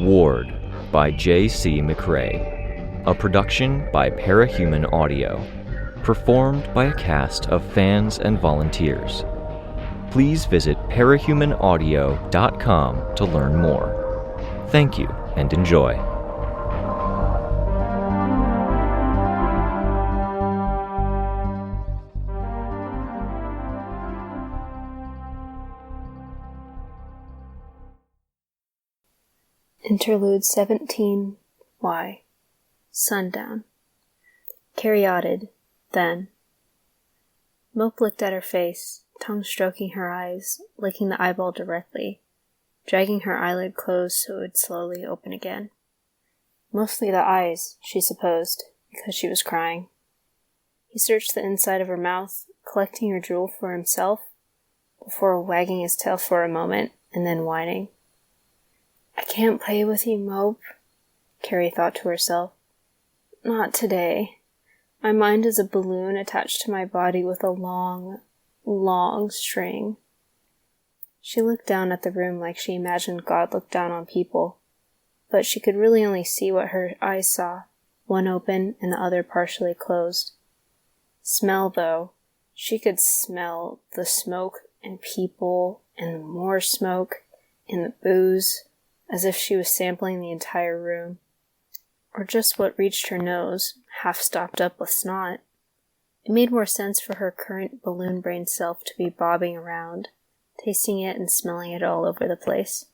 Ward by J.C. McRae. A production by Parahuman Audio. Performed by a cast of fans and volunteers. Please visit parahumanaudio.com to learn more. Thank you and enjoy. Interlude 17 Y. Sundown. Caryatid, then. Mope looked at her face, tongue stroking her eyes, licking the eyeball directly, dragging her eyelid closed so it would slowly open again. Mostly the eyes, she supposed, because she was crying. He searched the inside of her mouth, collecting her drool for himself, before wagging his tail for a moment, and then whining. I can't play with you, Mope, Carrie thought to herself. Not today. My mind is a balloon attached to my body with a long, long string. She looked down at the room like she imagined God looked down on people, but she could really only see what her eyes saw, one open and the other partially closed. Smell, though. She could smell the smoke and people and more smoke and the booze, as if she was sampling the entire room, or just what reached her nose, half stopped up with snot. It made more sense for her current balloon-brained self to be bobbing around, tasting it and smelling it all over the place.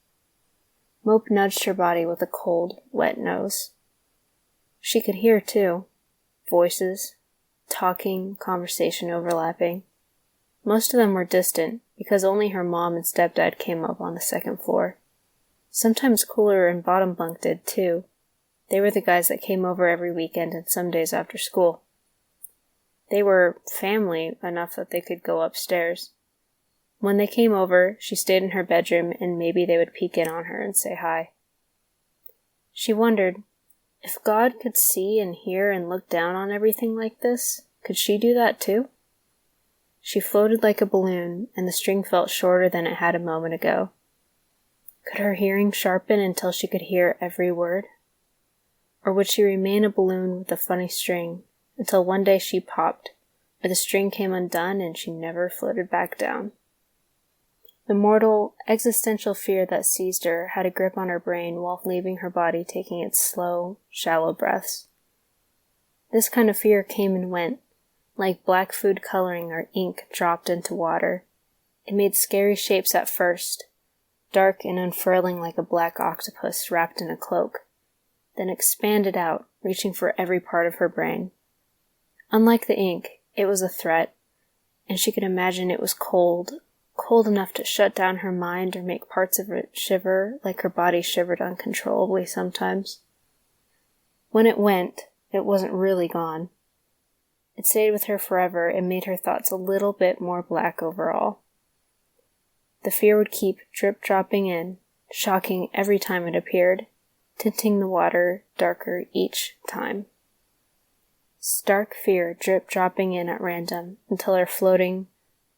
Mope nudged her body with a cold, wet nose. She could hear, too. Voices, talking, conversation overlapping. Most of them were distant, because only her mom and stepdad came up on the second floor. Sometimes Cooler and Bottom Bunk did, too. They were the guys that came over every weekend and some days after school. They were family enough that they could go upstairs. When they came over, she stayed in her bedroom and maybe they would peek in on her and say hi. She wondered, if God could see and hear and look down on everything like this, could she do that too? She floated like a balloon, and the string felt shorter than it had a moment ago. Could her hearing sharpen until she could hear every word? Or would she remain a balloon with a funny string until one day she popped, or the string came undone and she never floated back down? The mortal, existential fear that seized her had a grip on her brain while leaving her body taking its slow, shallow breaths. This kind of fear came and went, like black food coloring or ink dropped into water. It made scary shapes at first, dark and unfurling like a black octopus wrapped in a cloak, then expanded out, reaching for every part of her brain. Unlike the ink, it was a threat, and she could imagine it was cold, cold enough to shut down her mind or make parts of it shiver like her body shivered uncontrollably sometimes. When it went, it wasn't really gone. It stayed with her forever and made her thoughts a little bit more black overall. The fear would keep drip-dropping in, shocking every time it appeared, tinting the water darker each time. Stark fear drip-dropping in at random until her floating,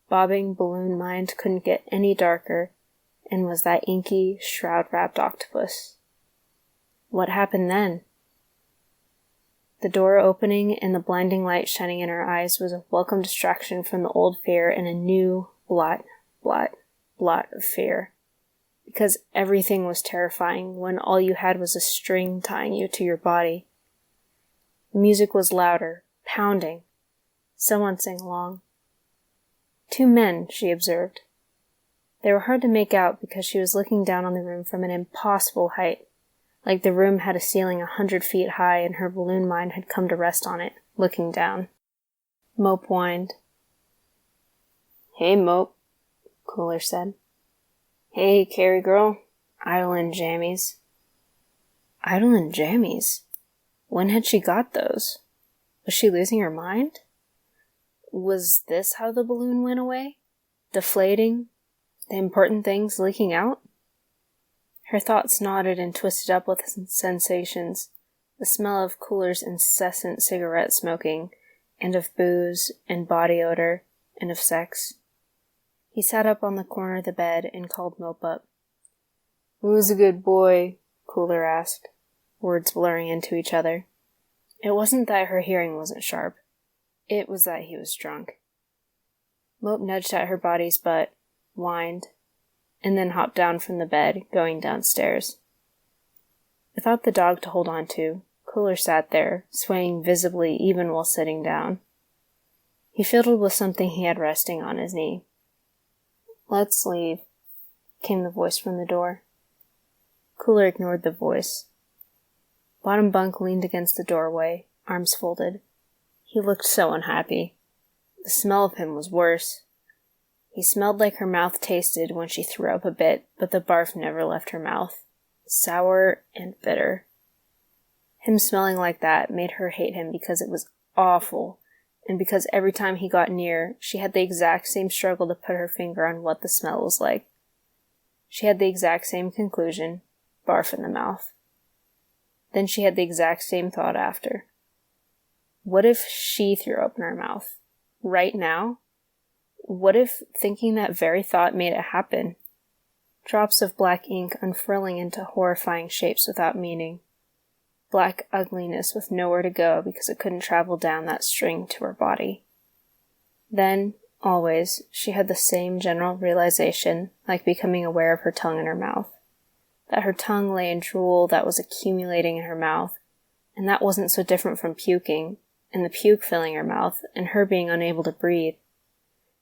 bobbing balloon mind couldn't get any darker and was that inky, shroud-wrapped octopus. What happened then? The door opening and the blinding light shining in her eyes was a welcome distraction from the old fear and a new blot of fear, because everything was terrifying when all you had was a string tying you to your body. The music was louder, pounding. Someone sang along. 2 men, she observed. They were hard to make out because she was looking down on the room from an impossible height, like the room had a ceiling 100 feet high and her balloon mind had come to rest on it, looking down. Mope whined. Hey, Mope, Cooler said. Hey, Carrie girl. Idlin' jammies. Idlin' jammies? When had she got those? Was she losing her mind? Was this how the balloon went away? Deflating? The important things leaking out? Her thoughts knotted and twisted up with sensations, the smell of Cooler's incessant cigarette smoking, and of booze, and body odor, and of sex. He sat up on the corner of the bed and called Mope up. Who's a good boy? Cooler asked, words blurring into each other. It wasn't that her hearing wasn't sharp. It was that he was drunk. Mope nudged at her body's butt, whined, and then hopped down from the bed, going downstairs. Without the dog to hold on to, Cooler sat there, swaying visibly even while sitting down. He fiddled with something he had resting on his knee. "Let's leave," came the voice from the door. Cooler ignored the voice. Bottom Bunk leaned against the doorway, arms folded. He looked so unhappy. The smell of him was worse. He smelled like her mouth tasted when she threw up a bit, but the barf never left her mouth. Sour and bitter. Him smelling like that made her hate him because it was awful, and because every time he got near, she had the exact same struggle to put her finger on what the smell was like. She had the exact same conclusion, barf in the mouth. Then she had the exact same thought after. What if she threw up in her mouth? Right now? What if thinking that very thought made it happen? Drops of black ink unfurling into horrifying shapes without meaning. Black ugliness with nowhere to go because it couldn't travel down that string to her body. Then, always, she had the same general realization, like becoming aware of her tongue in her mouth. That her tongue lay in drool that was accumulating in her mouth, and that wasn't so different from puking, and the puke filling her mouth, and her being unable to breathe.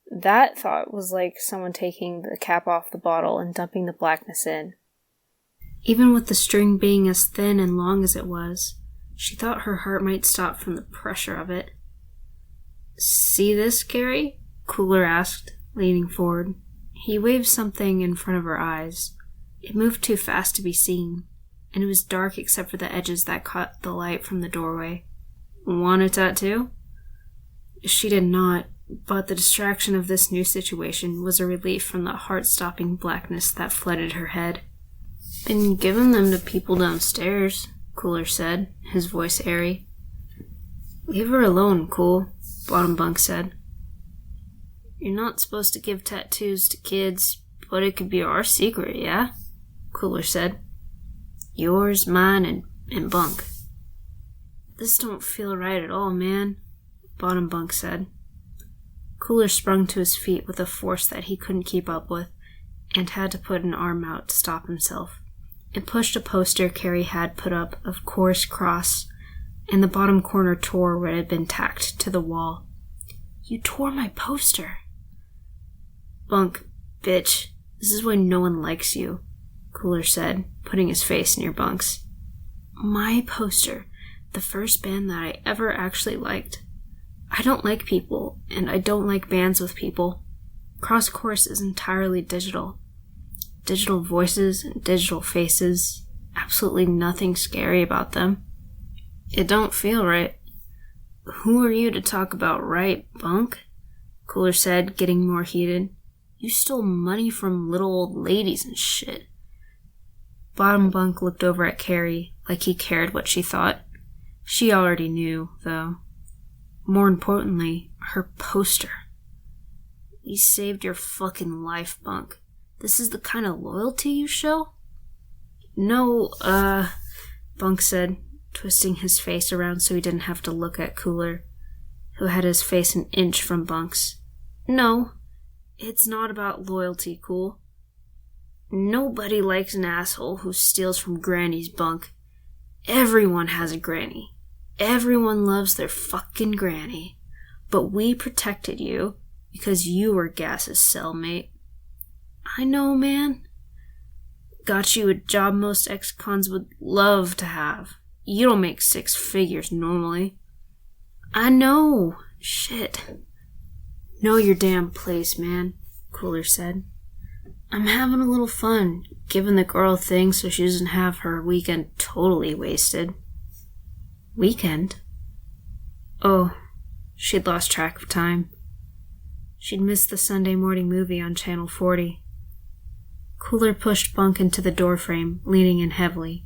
That thought was like someone taking the cap off the bottle and dumping the blackness in. Even with the string being as thin and long as it was, she thought her heart might stop from the pressure of it. "See this, Carrie?" Cooler asked, leaning forward. He waved something in front of her eyes. It moved too fast to be seen, and it was dark except for the edges that caught the light from the doorway. "Want a tattoo?" She did not, but the distraction of this new situation was a relief from the heart-stopping blackness that flooded her head. "Been giving them to people downstairs," Cooler said, his voice airy. "Leave her alone, Cool," Bottom Bunk said. "You're not supposed to give tattoos to kids, but it could be our secret, yeah?" Cooler said. "Yours, mine, and Bunk." "This don't feel right at all, man," Bottom Bunk said. Cooler sprung to his feet with a force that he couldn't keep up with, and had to put an arm out to stop himself. It pushed a poster Carrie had put up of Course Cross, and the bottom corner tore where it had been tacked to the wall. "You tore my poster." "Bunk, bitch, this is why no one likes you," Cooler said, putting his face near Bunk's. "My poster, the first band that I ever actually liked. I don't like people, and I don't like bands with people. Cross Course is entirely digital. Digital voices and digital faces. Absolutely nothing scary about them. It don't feel right." "Who are you to talk about right, Bunk?" Cooler said, getting more heated. "You stole money from little old ladies and shit." Bottom Bunk looked over at Carrie like he cared what she thought. She already knew, though. More importantly, her poster. "We saved your fucking life, Bunk. This is the kind of loyalty you show?" "No, Bunk said, twisting his face around so he didn't have to look at Cooler, who had his face an inch from Bunk's. "No, it's not about loyalty, Cool. Nobody likes an asshole who steals from Granny's, Bunk. Everyone has a granny. Everyone loves their fucking granny. But we protected you because you were Gas's cellmate." "I know, man. Got you a job most ex-cons would love to have. You don't make 6 figures normally." "I know. Shit." "Know your damn place, man," Cooler said. "I'm having a little fun, giving the girl things so she doesn't have her weekend totally wasted." "Weekend?" Oh, she'd lost track of time. She'd missed the Sunday morning movie on Channel 40. Cooler pushed Bunk into the doorframe, leaning in heavily.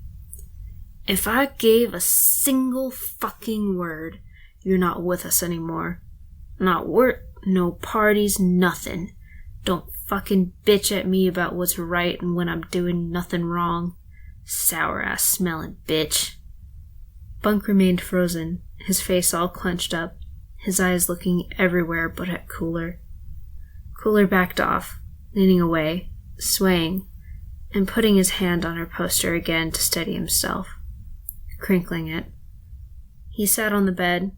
"If I gave a single fucking word, you're not with us anymore. Not work, no parties, nothing. Don't fucking bitch at me about what's right and when I'm doing nothing wrong. Sour-ass smelling bitch. Bunk remained frozen, his face all clenched up, his eyes looking everywhere but at Cooler. Cooler backed off, leaning away, swaying, and putting his hand on her poster again to steady himself, crinkling it. He sat on the bed,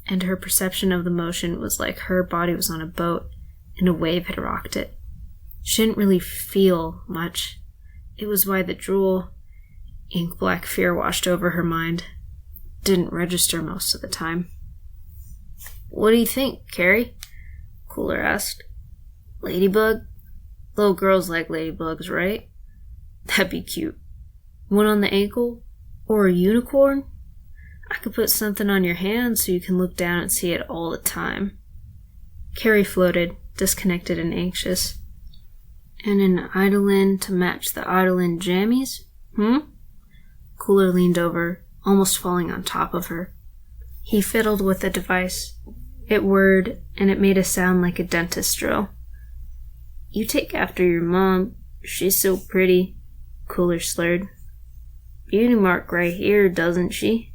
and her perception of the motion was like her body was on a boat and a wave had rocked it. She didn't really feel much. It was why the drool, ink-black fear washed over her mind, didn't register most of the time. "What do you think, Carrie?" Cooler asked. "Ladybug? Little girls like ladybugs, right? That'd be cute. One on the ankle? Or a unicorn? I could put something on your hand so you can look down and see it all the time." Carrie floated, disconnected and anxious. "And an Eidolon to match the Eidolon jammies? Cooler leaned over, almost falling on top of her. He fiddled with the device. It whirred, and it made a sound like a dentist drill. "You take after your mom. She's so pretty," Cooler slurred. "Beauty mark right here, doesn't she?"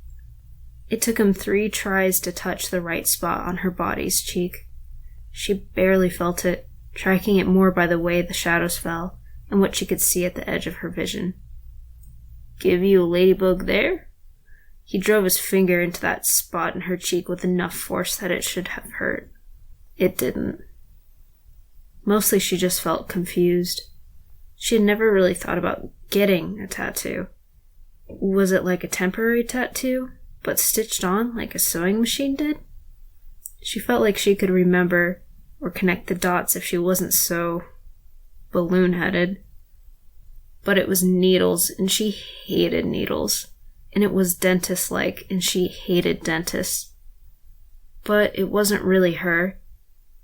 It took him 3 tries to touch the right spot on her body's cheek. She barely felt it, tracking it more by the way the shadows fell and what she could see at the edge of her vision. "Give you a ladybug there?" He drove his finger into that spot in her cheek with enough force that it should have hurt. It didn't. Mostly she just felt confused. She had never really thought about getting a tattoo. Was it like a temporary tattoo, but stitched on like a sewing machine did? She felt like she could remember or connect the dots if she wasn't so balloon-headed. But it was needles, and she hated needles. And it was dentist-like, and she hated dentists. But it wasn't really her.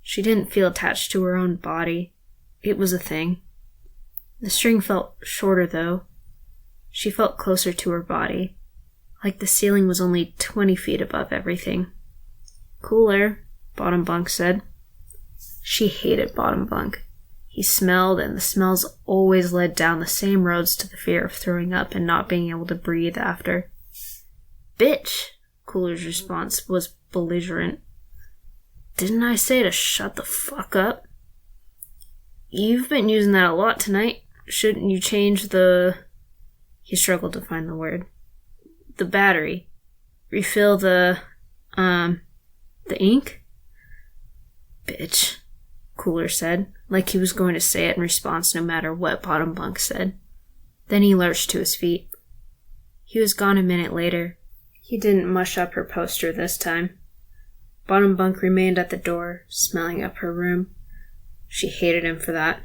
She didn't feel attached to her own body. It was a thing. The string felt shorter, though. She felt closer to her body, like the ceiling was only 20 feet above everything. "Cooler," Bottom Bunk said. She hated Bottom Bunk. He smelled, and the smells always led down the same roads to the fear of throwing up and not being able to breathe after. "Bitch!" Cooler's response was belligerent. "Didn't I say to shut the fuck up? You've been using that a lot tonight. Shouldn't you change the..." He struggled to find the word. "The battery. Refill the ink?" "Bitch," Cooler said, like he was going to say it in response no matter what Bottom Bunk said. Then he lurched to his feet. He was gone a minute later. He didn't mush up her poster this time. Bottom Bunk remained at the door, smelling up her room. She hated him for that.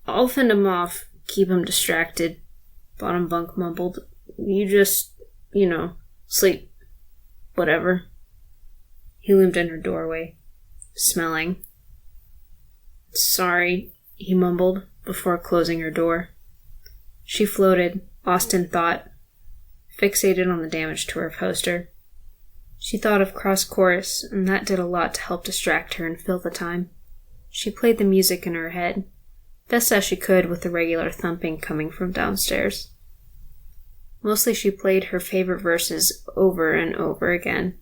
"I'll fend him off, keep him distracted," Bottom Bunk mumbled. "You just, sleep. Whatever." He loomed in her doorway, smelling. "Sorry," he mumbled, before closing her door. She floated, lost in thought, fixated on the damage to her poster. She thought of cross chorus, and that did a lot to help distract her and fill the time. She played the music in her head, best as she could with the regular thumping coming from downstairs. Mostly she played her favorite verses over and over again,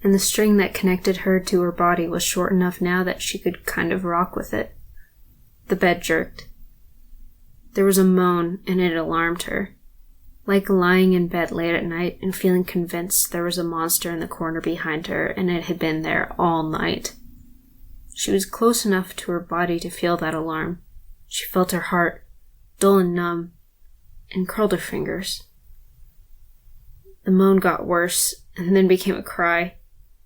and the string that connected her to her body was short enough now that she could kind of rock with it. The bed jerked. There was a moan, and it alarmed her. Like lying in bed late at night and feeling convinced there was a monster in the corner behind her, and it had been there all night. She was close enough to her body to feel that alarm. She felt her heart, dull and numb, and curled her fingers. The moan got worse, and then became a cry.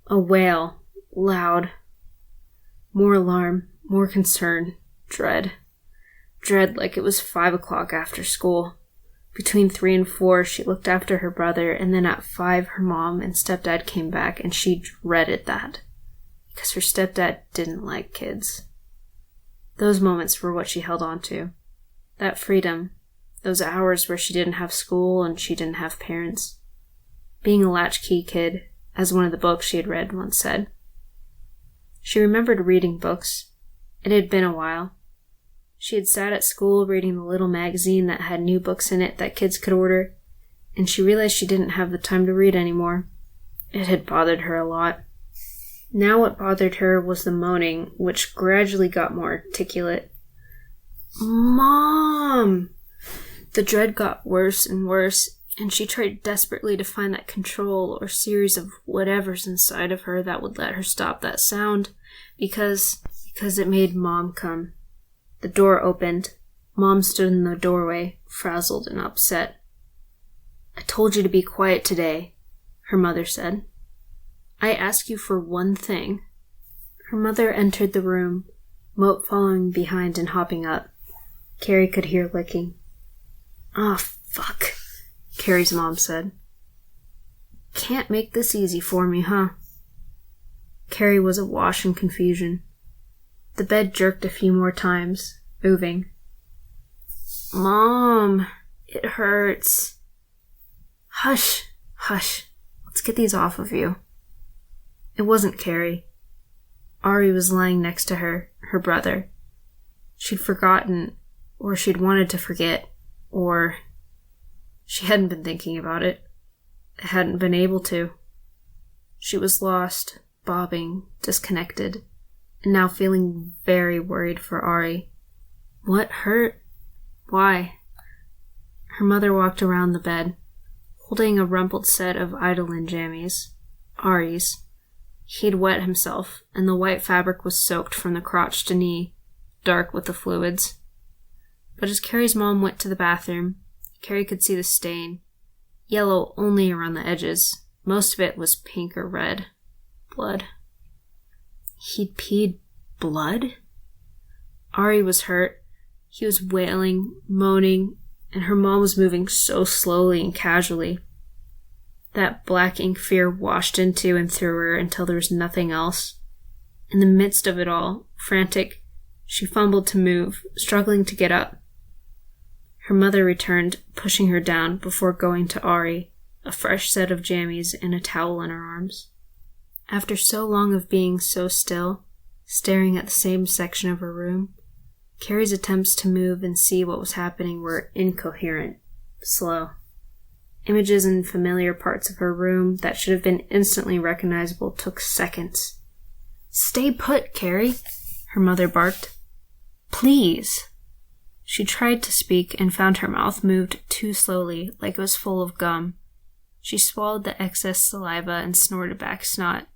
A wail, loud. More alarm, more concern, dread. Dread like it was 5 o'clock after school. Between 3 and 4, she looked after her brother, and then at 5, her mom and stepdad came back, and she dreaded that. Because her stepdad didn't like kids. Those moments were what she held on to. That freedom. Those hours where she didn't have school and she didn't have parents. Being a latchkey kid, as one of the books she had read once said. She remembered reading books. It had been a while. She had sat at school reading the little magazine that had new books in it that kids could order, and she realized she didn't have the time to read anymore. It had bothered her a lot. Now what bothered her was the moaning, which gradually got more articulate. "Mom!" The dread got worse and worse, and she tried desperately to find that control or series of whatever's inside of her that would let her stop that sound, because it made Mom come. The door opened. Mom stood in the doorway, frazzled and upset. "I told you to be quiet today," her mother said. "I asked you for one thing." Her mother entered the room, Moat following behind and hopping up. Carrie could hear licking. "Ah, fuck," Carrie's mom said. "Can't make this easy for me, huh?" Carrie was awash in confusion. The bed jerked a few more times, moving. "Mom, it hurts." "Hush, hush. Let's get these off of you." It wasn't Carrie. Ari was lying next to her brother. She'd forgotten, or she'd wanted to forget, or she hadn't been thinking about it. Hadn't been able to. She was lost, bobbing, disconnected, and now feeling very worried for Ari. What hurt? Why? Her mother walked around the bed, holding a rumpled set of Idolin jammies, Ari's. He'd wet himself, and the white fabric was soaked from the crotch to knee, dark with the fluids. But as Carrie's mom went to the bathroom, Carrie could see the stain, yellow only around the edges. Most of it was pink or red. Blood. He'd peed blood? Ari was hurt. He was wailing, moaning, and her mom was moving so slowly and casually. That black ink fear washed into and through her until there was nothing else. In the midst of it all, frantic, she fumbled to move, struggling to get up. Her mother returned, pushing her down before going to Ari, a fresh set of jammies and a towel in her arms. After so long of being so still, staring at the same section of her room, Carrie's attempts to move and see what was happening were incoherent, slow. Images in familiar parts of her room that should have been instantly recognizable took seconds. "Stay put, Carrie," her mother barked. "Please." She tried to speak and found her mouth moved too slowly, like it was full of gum. She swallowed the excess saliva and snorted back snot,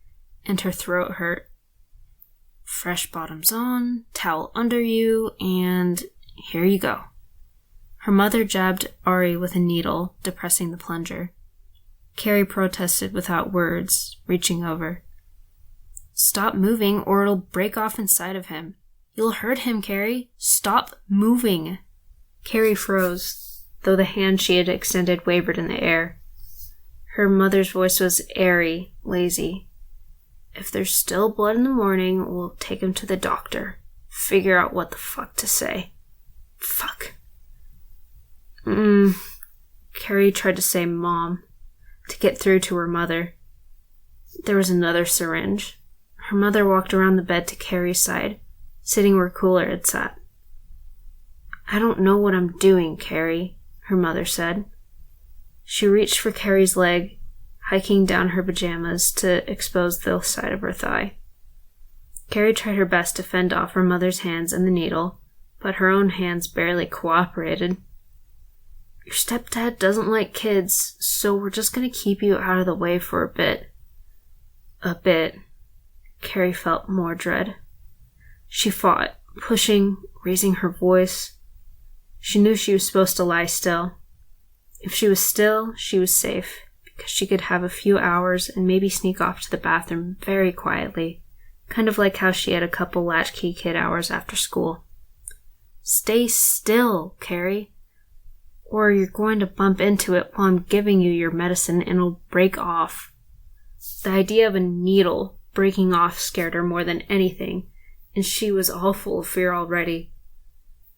and her throat hurt. "Fresh bottoms on, towel under you, and here you go." Her mother jabbed Ari with a needle, depressing the plunger. Carrie protested without words, reaching over. "Stop moving or it'll break off inside of him. You'll hurt him, Carrie. Stop moving." Carrie froze, though the hand she had extended wavered in the air. Her mother's voice was airy, lazy. "If there's still blood in the morning, we'll take him to the doctor. Figure out what the fuck to say." Fuck. Carrie tried to say Mom, to get through to her mother. There was another syringe. Her mother walked around the bed to Carrie's side, sitting where Cooler had sat. "I don't know what I'm doing, Carrie," her mother said. She reached for Carrie's leg, hiking down her pajamas to expose the side of her thigh. Carrie tried her best to fend off her mother's hands and the needle, but her own hands barely cooperated. "Your stepdad doesn't like kids, so we're just going to keep you out of the way for a bit." A bit. Carrie felt more dread. She fought, pushing, raising her voice. She knew she was supposed to lie still. If she was still, she was safe, because she could have a few hours and maybe sneak off to the bathroom very quietly, kind of like how she had a couple latchkey kid hours after school. "Stay still, Carrie, or you're going to bump into it while I'm giving you your medicine and it'll break off." The idea of a needle breaking off scared her more than anything, and she was all full of fear already.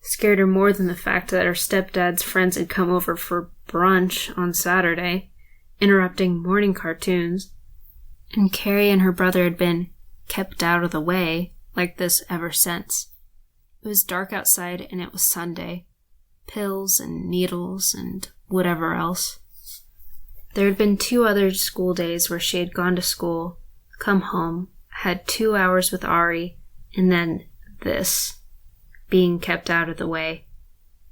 Scared her more than the fact that her stepdad's friends had come over for brunch on Saturday, interrupting morning cartoons, and Carrie and her brother had been kept out of the way like this ever since. It was dark outside and it was Sunday. Pills and needles and whatever else. There had been 2 other school days where she had gone to school, come home, had 2 hours with Ari, and then this, being kept out of the way,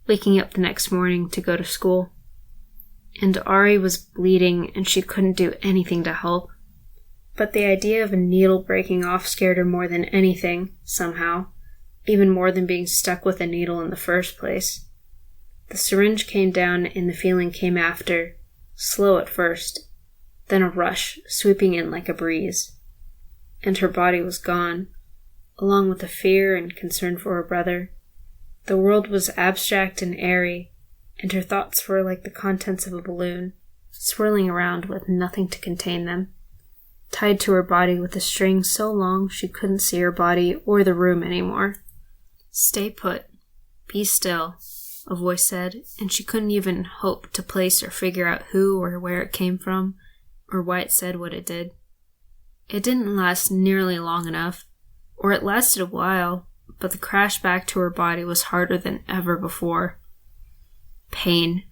waking up the next morning to go to school. And Ari was bleeding and she couldn't do anything to help. But the idea of a needle breaking off scared her more than anything, somehow, even more than being stuck with a needle in the first place. The syringe came down and the feeling came after, slow at first, then a rush sweeping in like a breeze. And her body was gone, along with the fear and concern for her brother. The world was abstract and airy, and her thoughts were like the contents of a balloon, swirling around with nothing to contain them, tied to her body with a string so long she couldn't see her body or the room anymore. "Stay put. Be still," a voice said, and she couldn't even hope to place or figure out who or where it came from, or why it said what it did. It didn't last nearly long enough, or it lasted a while, but the crash back to her body was harder than ever before. Pain.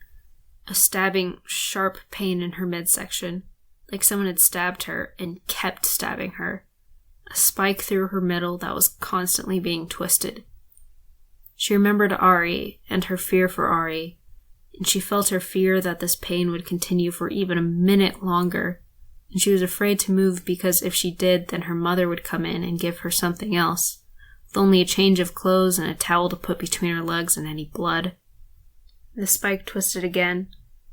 A stabbing, sharp pain in her midsection, like someone had stabbed her and kept stabbing her. A spike through her middle that was constantly being twisted. She remembered Ari and her fear for Ari, and she felt her fear that this pain would continue for even a minute longer, and she was afraid to move because if she did, then her mother would come in and give her something else, with only a change of clothes and a towel to put between her legs and any blood. The spike twisted again.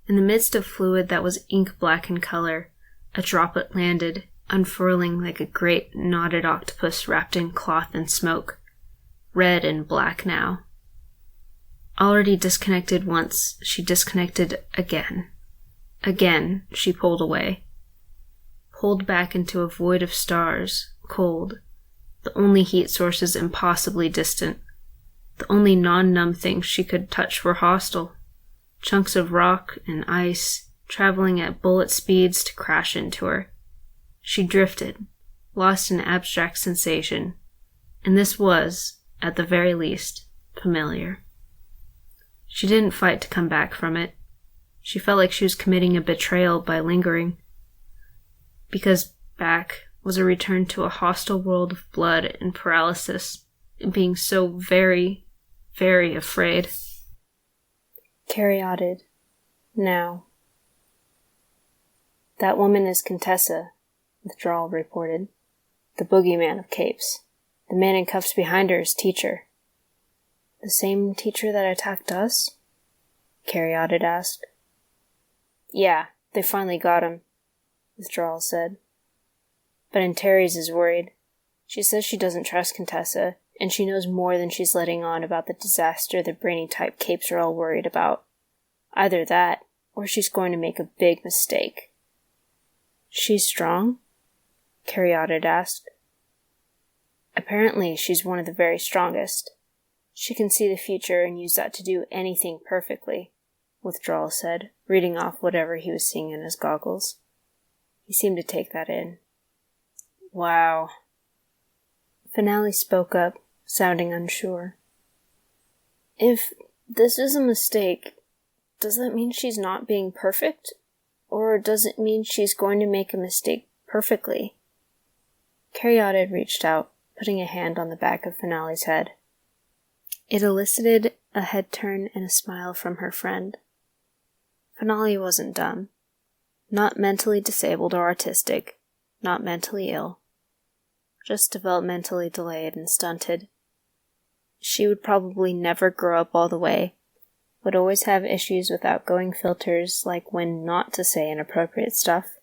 In the midst of fluid that was ink-black in color, a droplet landed, unfurling like a great knotted octopus wrapped in cloth and smoke. Red and black now. Already disconnected once, she disconnected again. Again, she pulled away. Pulled back into a void of stars, cold, the only heat sources impossibly distant. The only non-numb things she could touch were hostile. Chunks of rock and ice, traveling at bullet speeds to crash into her. She drifted, lost in abstract sensation, and this was, at the very least, familiar. She didn't fight to come back from it. She felt like she was committing a betrayal by lingering, because back was a return to a hostile world of blood and paralysis, and being so very, very afraid. Caryatid. Now. "That woman is Contessa," Withdrawal reported. "The boogeyman of Capes. The man in cuffs behind her is teacher." "The same teacher that attacked us?" Caryatid asked. "Yeah, they finally got him," Withdrawal said. "But Antares is worried. She says she doesn't trust Contessa, and she knows more than she's letting on about the disaster the brainy-type Capes are all worried about. Either that, or she's going to make a big mistake." "She's strong?" Caryatid asked. "Apparently she's one of the very strongest. She can see the future and use that to do anything perfectly," Withdrawal said, reading off whatever he was seeing in his goggles. He seemed to take that in. "Wow." Finale spoke up, sounding unsure. "If this is a mistake, does that mean she's not being perfect? Or does it mean she's going to make a mistake perfectly?" Caryatid reached out, putting a hand on the back of Finale's head. It elicited a head turn and a smile from her friend. Finale wasn't dumb. Not mentally disabled or autistic, not mentally ill. Just developmentally delayed and stunted. She would probably never grow up all the way, would always have issues with outgoing filters like when not to say inappropriate stuff,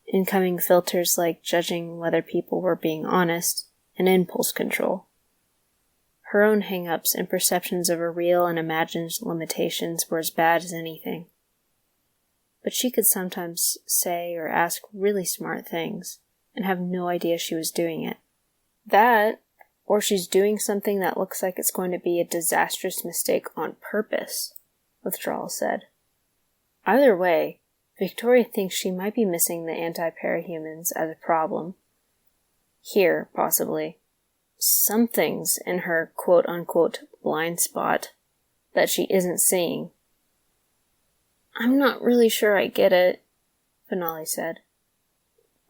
incoming filters like judging whether people were being honest, and impulse control. Her own hang-ups and perceptions of her real and imagined limitations were as bad as anything. But she could sometimes say or ask really smart things, and have no idea she was doing it. That, or she's doing something that looks like it's going to be a disastrous mistake on purpose, Withdrawal said. Either way, Victoria thinks she might be missing the anti-parahumans as a problem. Here, possibly. something's in her quote-unquote blind spot that she isn't seeing. I'm not really sure I get it, Finale said.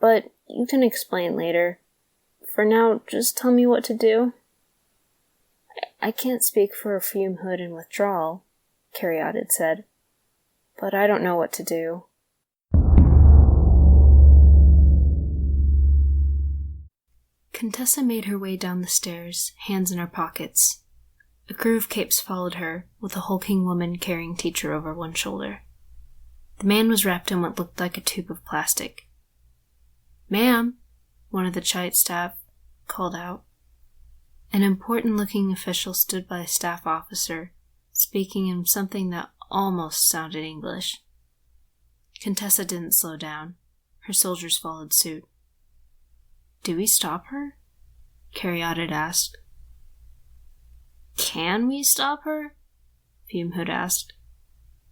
But you can explain later. For now, just tell me what to do. I can't speak for Fumehood in withdrawal, Caryatid said, but I don't know what to do. Contessa made her way down the stairs, hands in her pockets. A crew of capes followed her, with a hulking woman carrying Teacher over one shoulder. The man was wrapped in what looked like a tube of plastic. "Ma'am," one of the Chite staff called out. An important-looking official stood by a staff officer, speaking in something that almost sounded English. Contessa didn't slow down. Her soldiers followed suit. "Do we stop her?" Caryatid asked. "Can we stop her?" Fumehood asked.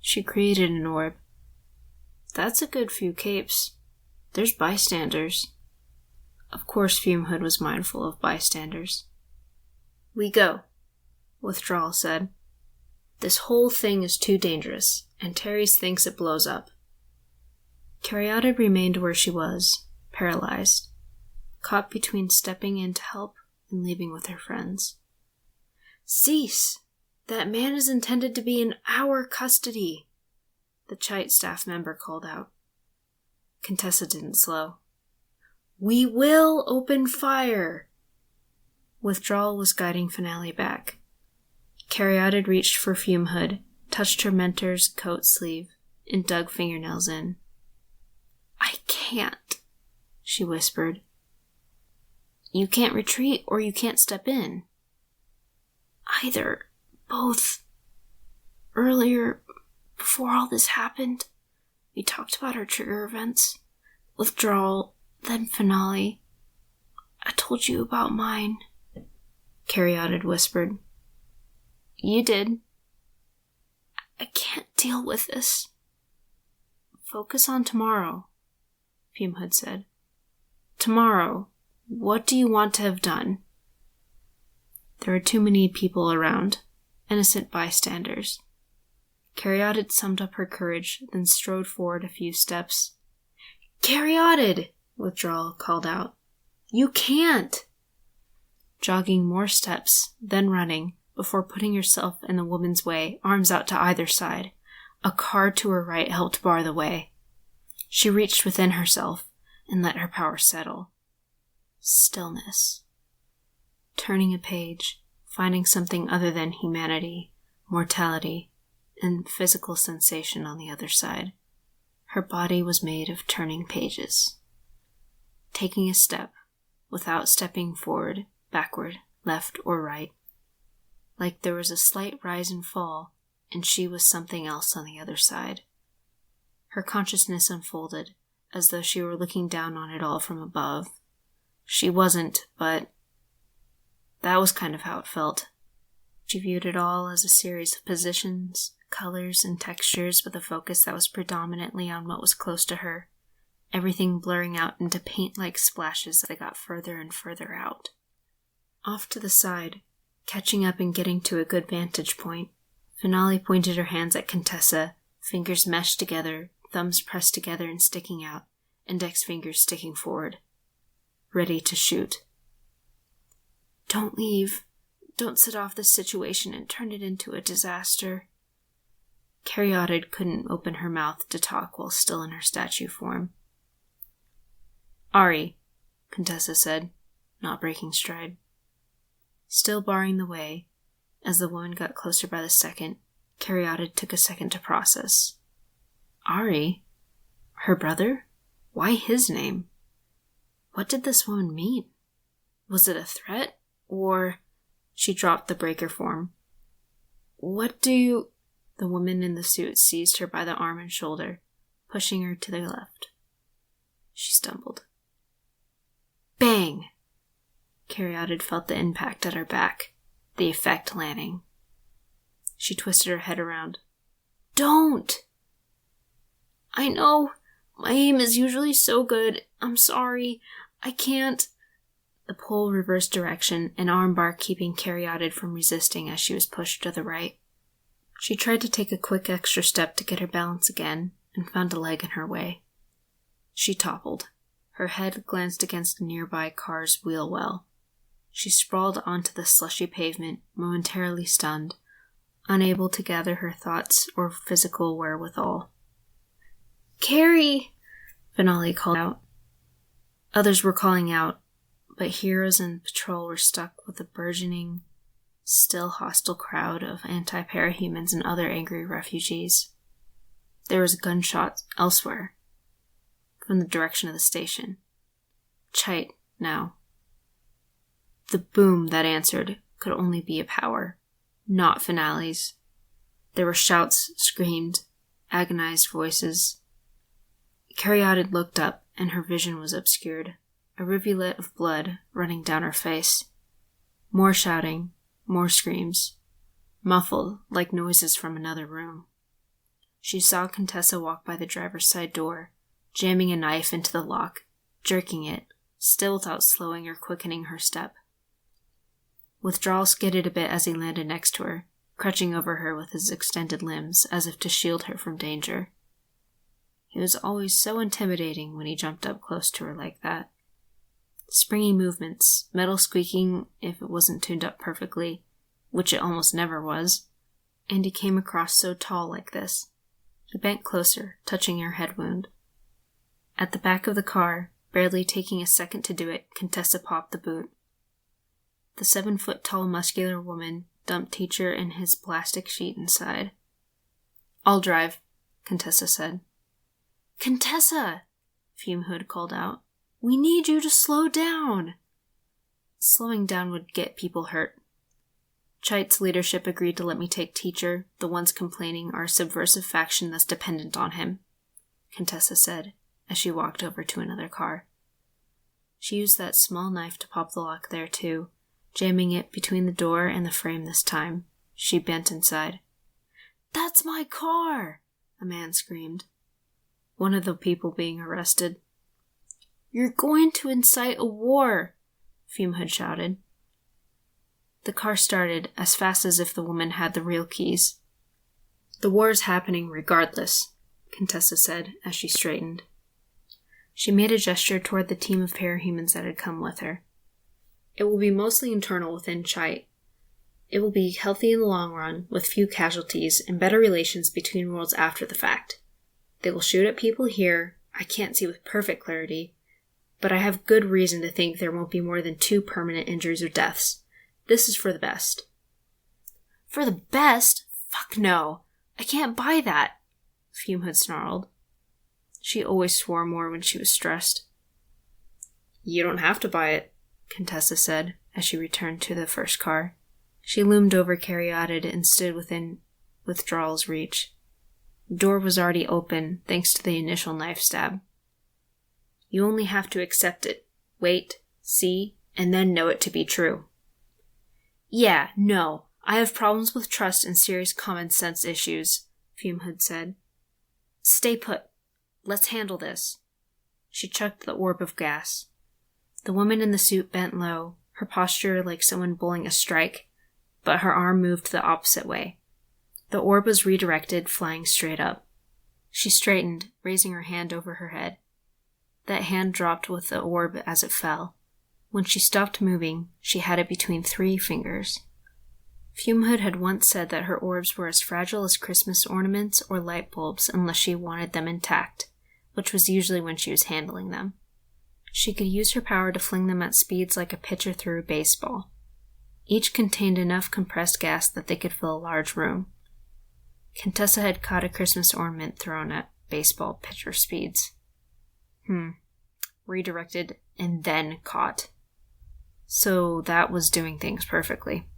She created an orb. "That's a good few capes. There's bystanders." Of course Fumehood was mindful of bystanders. "We go," Withdrawal said. "This whole thing is too dangerous, and Terry's thinks it blows up." Caryatid remained where she was, paralyzed, caught between stepping in to help and leaving with her friends. "Cease! That man is intended to be in our custody," the Chite staff member called out. Contessa didn't slow. "We will open fire!" Withdrawal was guiding Finale back. Caryatid reached for Fumehood, touched her mentor's coat sleeve, and dug fingernails in. "I can't," she whispered. "You can't retreat or you can't step in." "Either. Both. Earlier, before all this happened, we talked about our trigger events. Withdrawal, then Finale. I told you about mine," Caryatid whispered. "You did." "I can't deal with this." "Focus on tomorrow," Fumehood said. "Tomorrow, what do you want to have done?" There were too many people around, innocent bystanders. Caryatid summed up her courage, then strode forward a few steps. "Caryatid!" Withdrawal called out. "You can't!" Jogging more steps, then running, before putting herself in the woman's way, arms out to either side. A car to her right helped bar the way. She reached within herself and let her power settle. Stillness. Turning a page, finding something other than humanity, mortality, and physical sensation on the other side. Her body was made of turning pages. Taking a step, without stepping forward, backward, left, or right. Like there was a slight rise and fall, and she was something else on the other side. Her consciousness unfolded, as though she were looking down on it all from above. She wasn't, but that was kind of how it felt. She viewed it all as a series of positions, colors, and textures with a focus that was predominantly on what was close to her, everything blurring out into paint-like splashes that got further and further out. Off to the side, catching up and getting to a good vantage point, Finale pointed her hands at Contessa, fingers meshed together, thumbs pressed together and sticking out, index fingers sticking forward. Ready to shoot. "Don't leave. Don't set off this situation and turn it into a disaster." Caryatid couldn't open her mouth to talk while still in her statue form. "Ari," Contessa said, not breaking stride. Still barring the way, as the woman got closer by the second, Caryatid took a second to process. Ari? Her brother? Why his name? What did this woman mean? Was it a threat? Or... She dropped the breaker form. "What do you..." The woman in the suit seized her by the arm and shoulder, pushing her to the left. She stumbled. Bang! Caryatid felt the impact at her back, the effect landing. She twisted her head around. "Don't!" "I know. My aim is usually so good. I'm sorry. I can't..." the pole reversed direction, an armbar keeping Caryatid from resisting as she was pushed to the right. She tried to take a quick extra step to get her balance again, and found a leg in her way. She toppled. Her head glanced against a nearby car's wheel well. She sprawled onto the slushy pavement, momentarily stunned, unable to gather her thoughts or physical wherewithal. "Carrie!" Finale called out. Others were calling out, but heroes and patrol were stuck with a burgeoning, still hostile crowd of anti-parahumans and other angry refugees. There was a gunshot elsewhere, from the direction of the station. Chite, now. The boom that answered could only be a power, not Finale's. There were shouts, screamed, agonized voices. Caryatid looked up, and her vision was obscured, a rivulet of blood running down her face. More shouting, more screams, muffled like noises from another room. She saw Contessa walk by the driver's side door, jamming a knife into the lock, jerking it, still without slowing or quickening her step. Withdrawal skidded a bit as he landed next to her, crutching over her with his extended limbs as if to shield her from danger. He was always so intimidating when he jumped up close to her like that. Springy movements, metal squeaking if it wasn't tuned up perfectly, which it almost never was, and he came across so tall like this. He bent closer, touching her head wound. At the back of the car, barely taking a second to do it, Contessa popped the boot. The 7-foot-tall muscular woman dumped Teacher and his plastic sheet inside. "I'll drive," Contessa said. "Contessa!" Fume Hood called out. "We need you to slow down!" Slowing down would get people hurt. Chite's leadership agreed to let me take Teacher. The ones complaining are a subversive faction that's dependent on him, Contessa said, as she walked over to another car. She used that small knife to pop the lock there, too, jamming it between the door and the frame this time. She bent inside. "That's my car!" a man screamed. One of the people being arrested. "You're going to incite a war!" Fume Hood shouted. The car started as fast as if the woman had the real keys. "The war's happening regardless," Contessa said as she straightened. She made a gesture toward the team of parahumans that had come with her. "It will be mostly internal within Chite. It will be healthy in the long run, with few casualties and better relations between worlds after the fact. They will shoot at people here. I can't see with perfect clarity, but I have good reason to think there won't be more than 2 permanent injuries or deaths. This is for the best." "For the best? Fuck no. I can't buy that," Fume Hood snarled. She always swore more when she was stressed. "You don't have to buy it," Contessa said, as she returned to the first car. She loomed over Caryatid and stood within withdrawal's reach. The door was already open, thanks to the initial knife stab. "You only have to accept it, wait, see, and then know it to be true." "Yeah, no, I have problems with trust and serious common sense issues," Fume Hood said. "Stay put. Let's handle this." She chucked the orb of gas. The woman in the suit bent low, her posture like someone bowling a strike, but her arm moved the opposite way. The orb was redirected, flying straight up. She straightened, raising her hand over her head. That hand dropped with the orb as it fell. When she stopped moving, she had it between 3 fingers. Fume Hood had once said that her orbs were as fragile as Christmas ornaments or light bulbs unless she wanted them intact, which was usually when she was handling them. She could use her power to fling them at speeds like a pitcher through a baseball. Each contained enough compressed gas that they could fill a large room. Contessa had caught a Christmas ornament thrown at baseball pitcher speeds. Redirected and then caught. So that was doing things perfectly.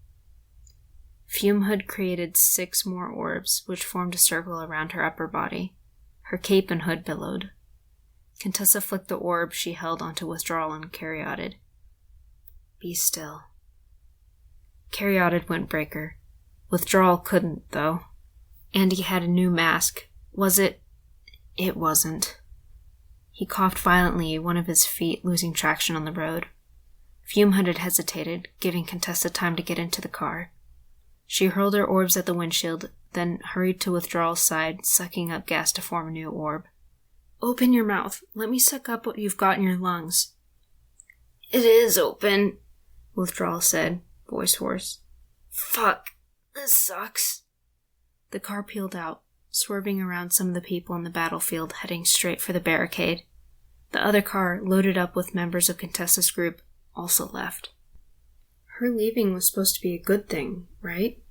Fume Hood created 6 more orbs, which formed a circle around her upper body. Her cape and hood billowed. Contessa flicked the orb she held onto Withdrawal and Caryatid. "Be still." Caryatid went breaker. Withdrawal couldn't, though. Andy had a new mask. Was it? It wasn't. He coughed violently, one of his feet losing traction on the road. Fume had hesitated, giving Contessa time to get into the car. She hurled her orbs at the windshield, then hurried to Withdrawal's side, sucking up gas to form a new orb. "Open your mouth. Let me suck up what you've got in your lungs." "It is open," Withdrawal said, voice hoarse. "Fuck. This sucks." The car peeled out, swerving around some of the people on the battlefield, heading straight for the barricade. The other car, loaded up with members of Contessa's group, also left. Her leaving was supposed to be a good thing, right?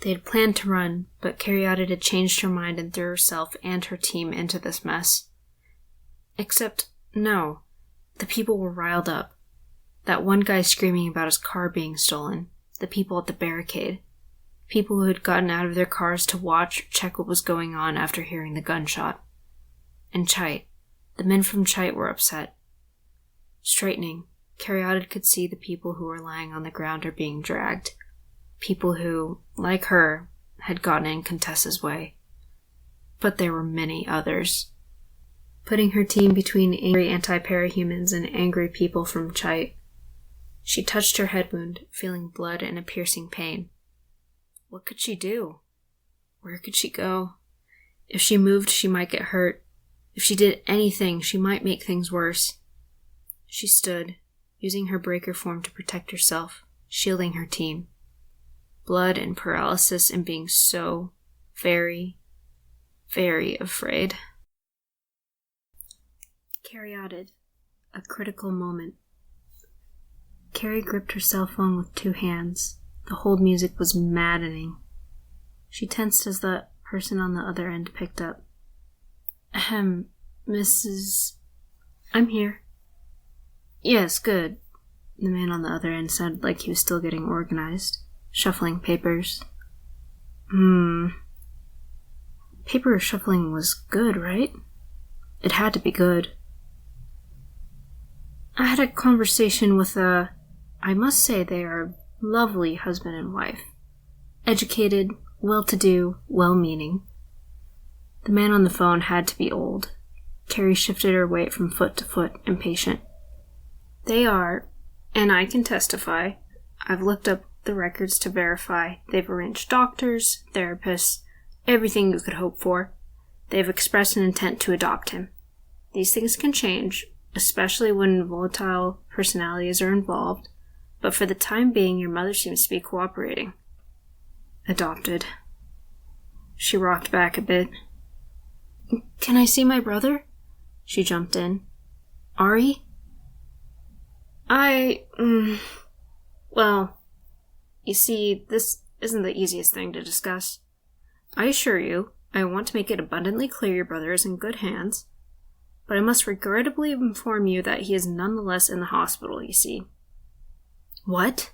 They had planned to run, but Caryatid had changed her mind and threw herself and her team into this mess. Except, no. The people were riled up. That one guy screaming about his car being stolen. The people at the barricade. People who had gotten out of their cars to watch or check what was going on after hearing the gunshot. And Chite. The men from Chite were upset. Straightening, Caryatid could see the people who were lying on the ground or being dragged. People who, like her, had gotten in Contessa's way. But there were many others. Putting her team between angry anti-parahumans and angry people from Chite, she touched her head wound, feeling blood and a piercing pain. What could she do? Where could she go? If she moved, she might get hurt. If she did anything, she might make things worse. She stood, using her breaker form to protect herself, shielding her team. Blood and paralysis and being so very, very afraid. Caryatid. A critical moment. Carrie gripped her cell phone with 2 hands. The hold music was maddening. She tensed as the person on the other end picked up. Mrs. I'm here. Yes, good. The man on the other end sounded like he was still getting organized, shuffling papers. Paper shuffling was good, right? It had to be good. I had a conversation with I must say they are a lovely husband and wife. Educated, well-to-do, well-meaning. The man on the phone had to be old. Carrie shifted her weight from foot to foot, impatient. They are, and I can testify. I've looked up the records to verify. They've arranged doctors, therapists, everything you could hope for. They've expressed an intent to adopt him. These things can change, especially when volatile personalities are involved, but for the time being, your mother seems to be cooperating. Adopted. She rocked back a bit. Can I see my brother? She jumped in. Ari? Well, you see, this isn't the easiest thing to discuss. I assure you, I want to make it abundantly clear your brother is in good hands, but I must regrettably inform you that he is nonetheless in the hospital, you see. What?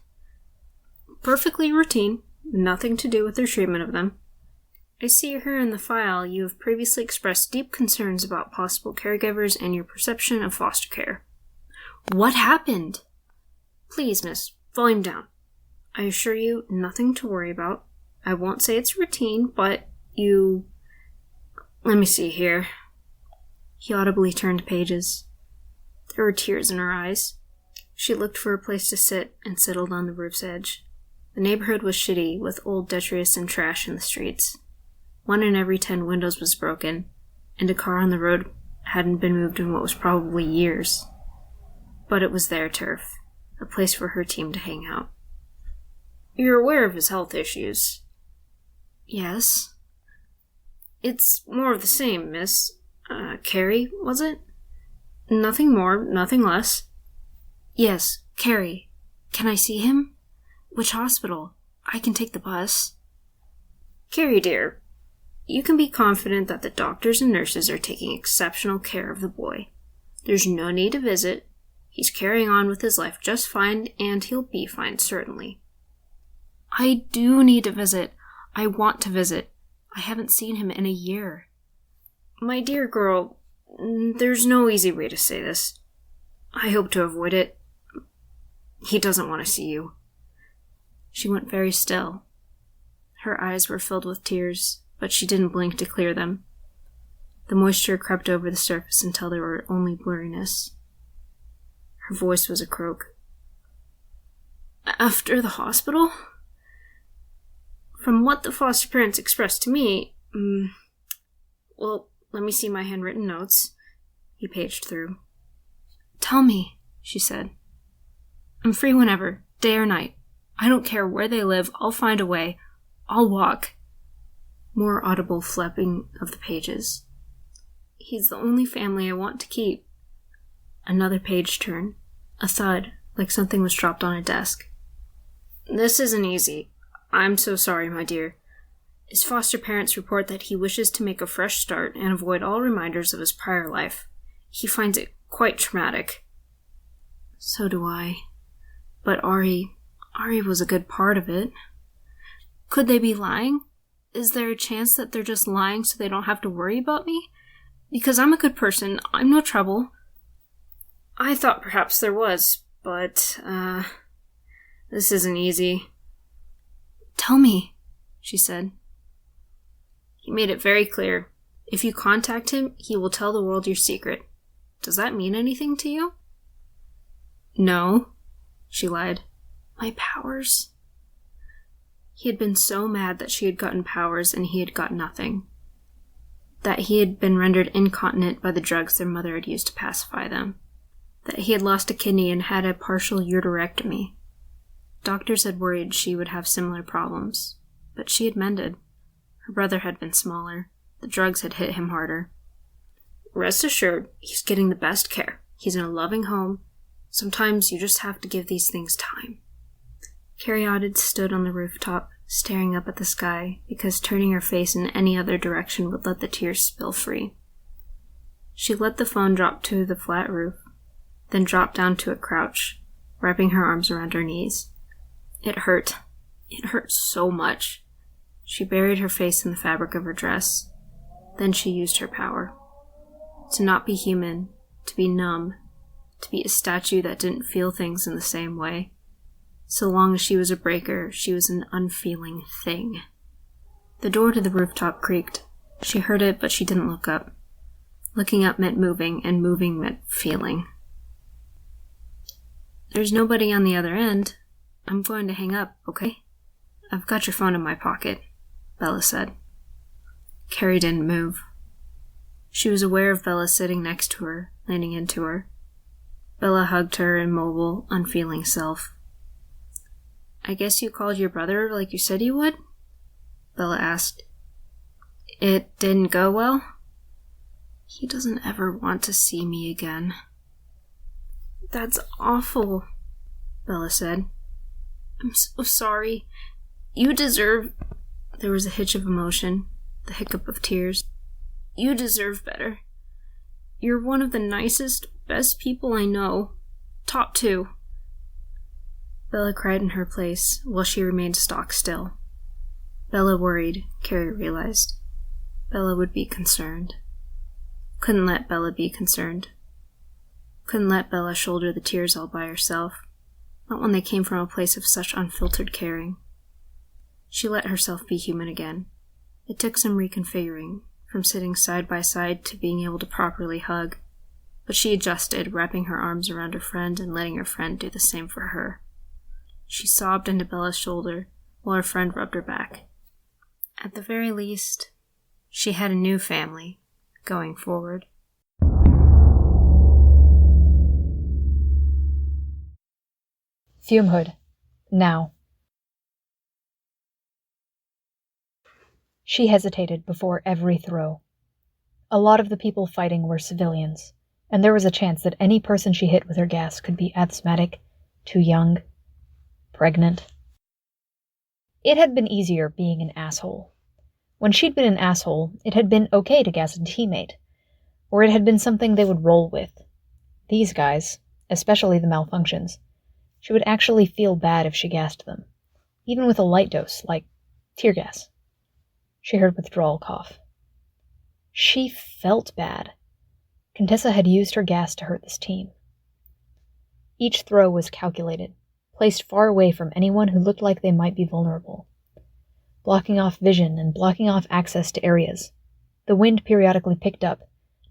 Perfectly routine, nothing to do with their treatment of them. I see here in the file you have previously expressed deep concerns about possible caregivers and your perception of foster care. What happened? Please, miss, volume down. I assure you, nothing to worry about. I won't say it's routine, but you... Let me see here. He audibly turned pages. There were tears in her eyes. She looked for a place to sit and settled on the roof's edge. The neighborhood was shitty, with old detritus and trash in the streets. 1 in every 10 windows was broken, and a car on the road hadn't been moved in what was probably years. But it was their turf, a place for her team to hang out. You're aware of his health issues? Yes. It's more of the same, miss. Carrie, was it? Nothing more, nothing less. Yes, Carrie. Can I see him? Which hospital? I can take the bus. Carrie, dear, you can be confident that the doctors and nurses are taking exceptional care of the boy. There's no need to visit. He's carrying on with his life just fine, and he'll be fine, certainly. I do need to visit. I want to visit. I haven't seen him in a year. My dear girl, there's no easy way to say this. I hope to avoid it. He doesn't want to see you. She went very still. Her eyes were filled with tears, but she didn't blink to clear them. The moisture crept over the surface until there were only blurriness. Her voice was a croak. After the hospital? From what the foster parents expressed to me, well, let me see my handwritten notes. He paged through. Tell me, she said. I'm free whenever, day or night. I don't care where they live, I'll find a way. I'll walk. More audible flapping of the pages. He's the only family I want to keep. Another page turn. A thud, like something was dropped on a desk. This isn't easy. I'm so sorry, my dear. His foster parents report that he wishes to make a fresh start and avoid all reminders of his prior life. He finds it quite traumatic. So do I. But Ari was a good part of it. Could they be lying? Is there a chance that they're just lying so they don't have to worry about me? Because I'm a good person, I'm no trouble. I thought perhaps there was, but, this isn't easy. Tell me, she said. He made it very clear. If you contact him, he will tell the world your secret. Does that mean anything to you? No, she lied. My powers? He had been so mad that she had gotten powers and he had got nothing. That he had been rendered incontinent by the drugs their mother had used to pacify them. That he had lost a kidney and had a partial uterectomy. Doctors had worried she would have similar problems, but she had mended. Her brother had been smaller. The drugs had hit him harder. Rest assured, he's getting the best care. He's in a loving home. Sometimes you just have to give these things time. Caryatid stood on the rooftop, staring up at the sky, because turning her face in any other direction would let the tears spill free. She let the phone drop to the flat roof, then dropped down to a crouch, wrapping her arms around her knees. It hurt. It hurt so much. She buried her face in the fabric of her dress. Then she used her power. To not be human, to be numb, to be a statue that didn't feel things in the same way. So long as she was a breaker, she was an unfeeling thing. The door to the rooftop creaked. She heard it, but she didn't look up. Looking up meant moving, and moving meant feeling. There's nobody on the other end. I'm going to hang up, okay? I've got your phone in my pocket, Bella said. Carrie didn't move. She was aware of Bella sitting next to her, leaning into her. Bella hugged her immobile, unfeeling self. I guess you called your brother like you said you would? Bella asked. It didn't go well? He doesn't ever want to see me again. That's awful, Bella said. I'm so sorry. You deserve... There was a hitch of emotion, the hiccup of tears. You deserve better. You're one of the nicest, best people I know. Top 2. Bella cried in her place, while she remained stock still. Bella worried, Carrie realized. Bella would be concerned. Couldn't let Bella be concerned. Couldn't let Bella shoulder the tears all by herself, not when they came from a place of such unfiltered caring. She let herself be human again. It took some reconfiguring, from sitting side by side to being able to properly hug, but she adjusted, wrapping her arms around her friend and letting her friend do the same for her. She sobbed into Bella's shoulder, while her friend rubbed her back. At the very least, she had a new family, going forward. Fumehood. Now. She hesitated before every throw. A lot of the people fighting were civilians, and there was a chance that any person she hit with her gas could be asthmatic, too young, pregnant. It had been easier being an asshole. When she'd been an asshole, it had been okay to gas a teammate, or it had been something they would roll with. These guys, especially the malfunctions, she would actually feel bad if she gassed them, even with a light dose, like tear gas. She heard withdrawal cough. She felt bad. Contessa had used her gas to hurt this team. Each throw was calculated, placed far away from anyone who looked like they might be vulnerable, blocking off vision and blocking off access to areas. The wind periodically picked up,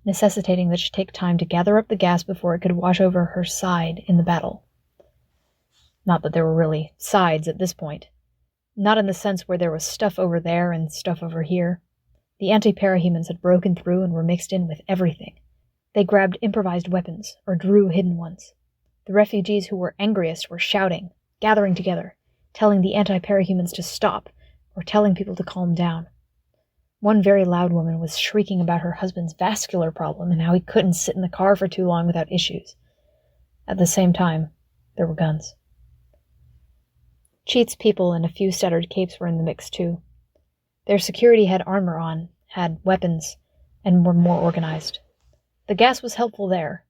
necessitating that she take time to gather up the gas before it could wash over her side in the battle. Not that there were really sides at this point. Not in the sense where there was stuff over there and stuff over here. The anti-parahumans had broken through and were mixed in with everything. They grabbed improvised weapons, or drew hidden ones. The refugees who were angriest were shouting, gathering together, telling the anti-parahumans to stop, or telling people to calm down. One very loud woman was shrieking about her husband's vascular problem and how he couldn't sit in the car for too long without issues. At the same time, there were guns. Cheat's people and a few stuttered capes were in the mix too. Their security had armor on, had weapons, and were more organized. The gas was helpful there.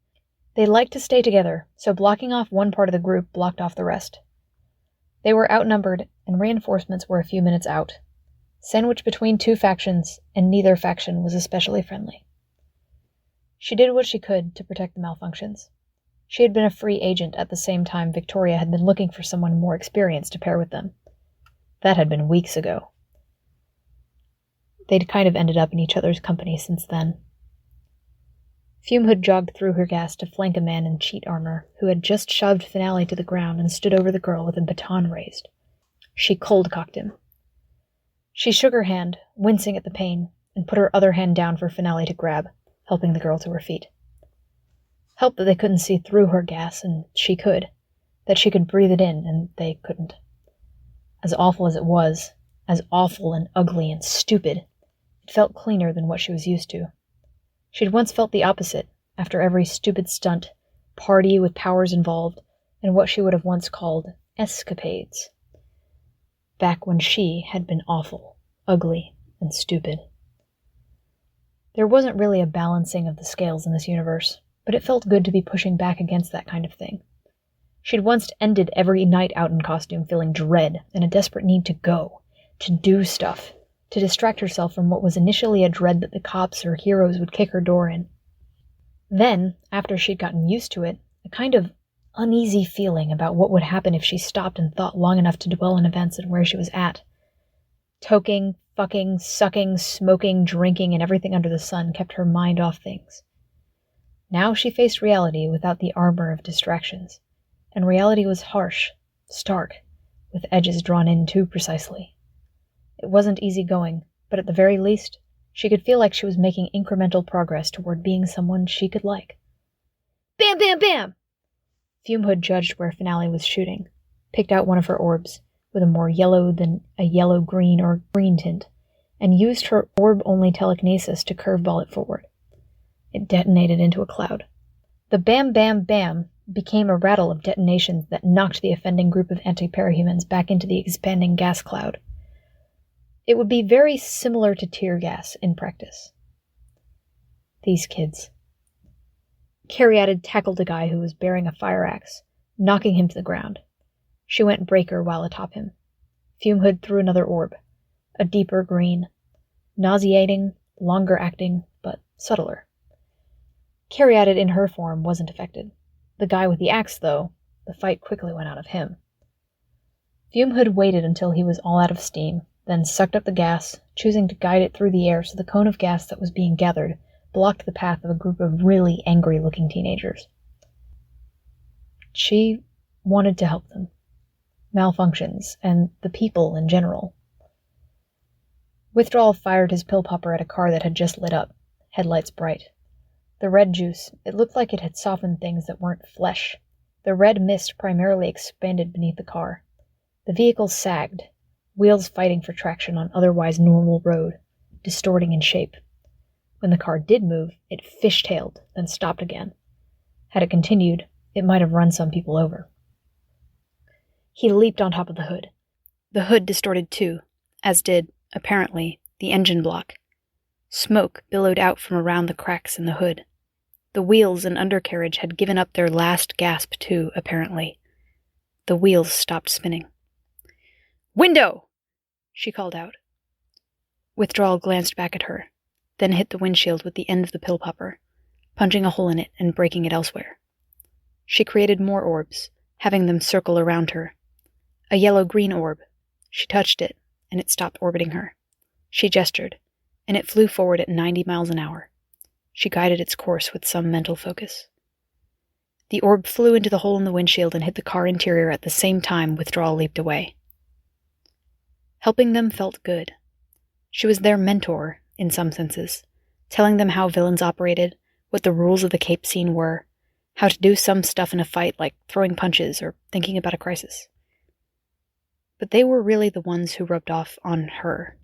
They liked to stay together, so blocking off one part of the group blocked off the rest. They were outnumbered, and reinforcements were a few minutes out, sandwiched between two factions, and neither faction was especially friendly. She did what she could to protect the malfunctions. She had been a free agent at the same time Victoria had been looking for someone more experienced to pair with them. That had been weeks ago. They'd kind of ended up in each other's company since then. Fumehood jogged through her gas to flank a man in cheat armor who had just shoved Finale to the ground and stood over the girl with a baton raised. She cold-cocked him. She shook her hand, wincing at the pain, and put her other hand down for Finale to grab, helping the girl to her feet. Helped that they couldn't see through her gas, and she could. That she could breathe it in, and they couldn't. As awful as it was, as awful and ugly and stupid, it felt cleaner than what she was used to. She'd once felt the opposite, after every stupid stunt, party with powers involved, and what she would have once called escapades. Back when she had been awful, ugly, and stupid. There wasn't really a balancing of the scales in this universe, but it felt good to be pushing back against that kind of thing. She'd once ended every night out in costume feeling dread and a desperate need to go, to do stuff, to distract herself from what was initially a dread that the cops or heroes would kick her door in. Then, after she'd gotten used to it, a kind of uneasy feeling about what would happen if she stopped and thought long enough to dwell on events and where she was at. Toking, fucking, sucking, smoking, drinking, and everything under the sun kept her mind off things. Now she faced reality without the armor of distractions, and reality was harsh, stark, with edges drawn in too precisely. It wasn't easy going, but at the very least, she could feel like she was making incremental progress toward being someone she could like. Bam, bam, bam! Fumehood judged where Finale was shooting, picked out one of her orbs, with a more yellow than a yellow-green or green tint, and used her orb-only telekinesis to curveball it forward. It detonated into a cloud. The bam, bam, bam became a rattle of detonations that knocked the offending group of anti-parahumans back into the expanding gas cloud. It would be very similar to tear gas in practice. These kids. Caryatid tackled a guy who was bearing a fire axe, knocking him to the ground. She went breaker while atop him. Fumehood threw another orb, a deeper green, nauseating, longer-acting, but subtler. Caryatid in her form wasn't affected. The guy with the axe, though, the fight quickly went out of him. Fumehood waited until he was all out of steam, then sucked up the gas, choosing to guide it through the air so the cone of gas that was being gathered blocked the path of a group of really angry-looking teenagers. She wanted to help them. Malfunctions, and the people in general. Withdrawal fired his pill popper at a car that had just lit up, headlights bright. The red juice, it looked like it had softened things that weren't flesh. The red mist primarily expanded beneath the car. The vehicle sagged, wheels fighting for traction on otherwise normal road, distorting in shape. When the car did move, it fishtailed, then stopped again. Had it continued, it might have run some people over. He leaped on top of the hood. The hood distorted too, as did, apparently, the engine block. Smoke billowed out from around the cracks in the hood. The wheels and undercarriage had given up their last gasp too, apparently. The wheels stopped spinning. "Window!" she called out. Withdrawal glanced back at her, then hit the windshield with the end of the pill popper, punching a hole in it and breaking it elsewhere. She created more orbs, having them circle around her. A yellow-green orb. She touched it, and it stopped orbiting her. She gestured, and it flew forward at 90 miles an hour. She guided its course with some mental focus. The orb flew into the hole in the windshield and hit the car interior at the same time Withdrawal leaped away. Helping them felt good. She was their mentor, in some senses, telling them how villains operated, what the rules of the Cape scene were, how to do some stuff in a fight like throwing punches or thinking about a crisis. But they were really the ones who rubbed off on her.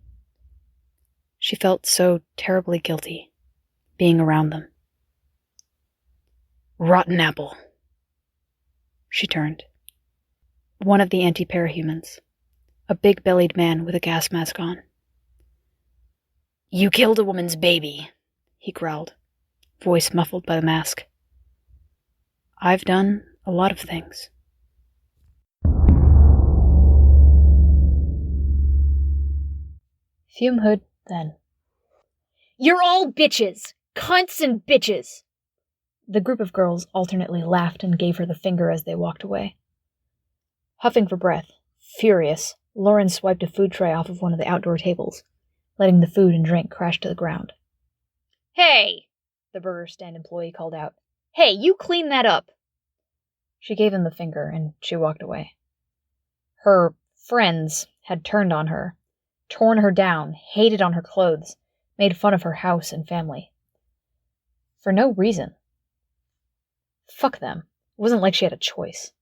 She felt so terribly guilty, being around them. Rotten apple. She turned. One of the anti-parahumans, a big-bellied man with a gas mask on. You killed a woman's baby, he growled, voice muffled by the mask. I've done a lot of things. Fume Hood, then. You're all bitches! Cunts and bitches! The group of girls alternately laughed and gave her the finger as they walked away. Huffing for breath, furious, Lauren swiped a food tray off of one of the outdoor tables, letting the food and drink crash to the ground. Hey! The burger stand employee called out. Hey, you clean that up! She gave him the finger, and she walked away. Her friends had turned on her, torn her down, hated on her clothes, made fun of her house and family. For no reason. Fuck them. It wasn't like she had a choice.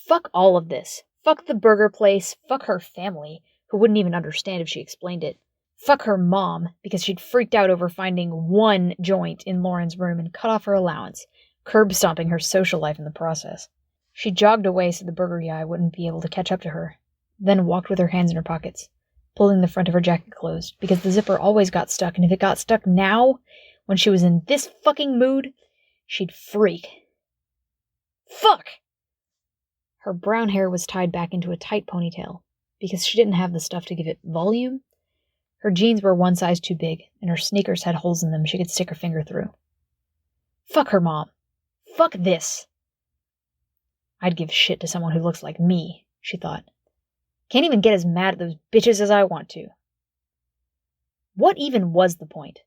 Fuck all of this. Fuck the burger place. Fuck her family, who wouldn't even understand if she explained it. Fuck her mom, because she'd freaked out over finding one joint in Lauren's room and cut off her allowance, curb-stomping her social life in the process. She jogged away so the burger guy wouldn't be able to catch up to her, then walked with her hands in her pockets, pulling the front of her jacket closed, because the zipper always got stuck, and if it got stuck now, when she was in this fucking mood, she'd freak. Fuck! Her brown hair was tied back into a tight ponytail, because she didn't have the stuff to give it volume. Her jeans were one size too big, and her sneakers had holes in them she could stick her finger through. Fuck her mom. Fuck this. I'd give shit to someone who looks like me, she thought. Can't even get as mad at those bitches as I want to. What even was the point?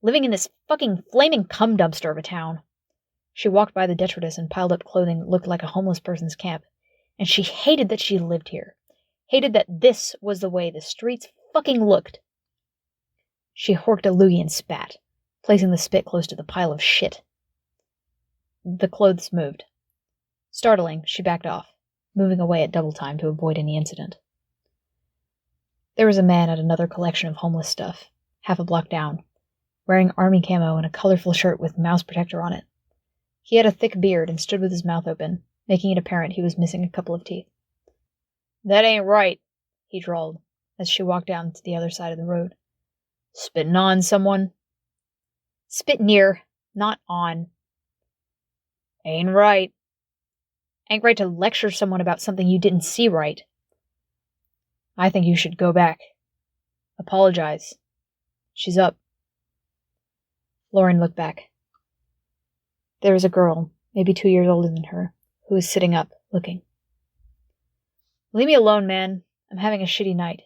Living in this fucking flaming cum dumpster of a town. She walked by the detritus and piled up clothing that looked like a homeless person's camp, and she hated that she lived here. Hated that this was the way the streets fucking looked. She horked a loogie and spat, placing the spit close to the pile of shit. The clothes moved. Startling, she backed off, moving away at double time to avoid any incident. There was a man at another collection of homeless stuff, half a block down, wearing army camo and a colorful shirt with mouse protector on it. He had a thick beard and stood with his mouth open, making it apparent he was missing a couple of teeth. That ain't right, he drawled, as she walked down to the other side of the road. Spitting on someone? Spit near, not on. Ain't right. Ain't right to lecture someone about something you didn't see right. I think you should go back. Apologize. She's up. Lauren looked back. There was a girl, maybe 2 years older than her, who was sitting up, looking. Leave me alone, man. I'm having a shitty night.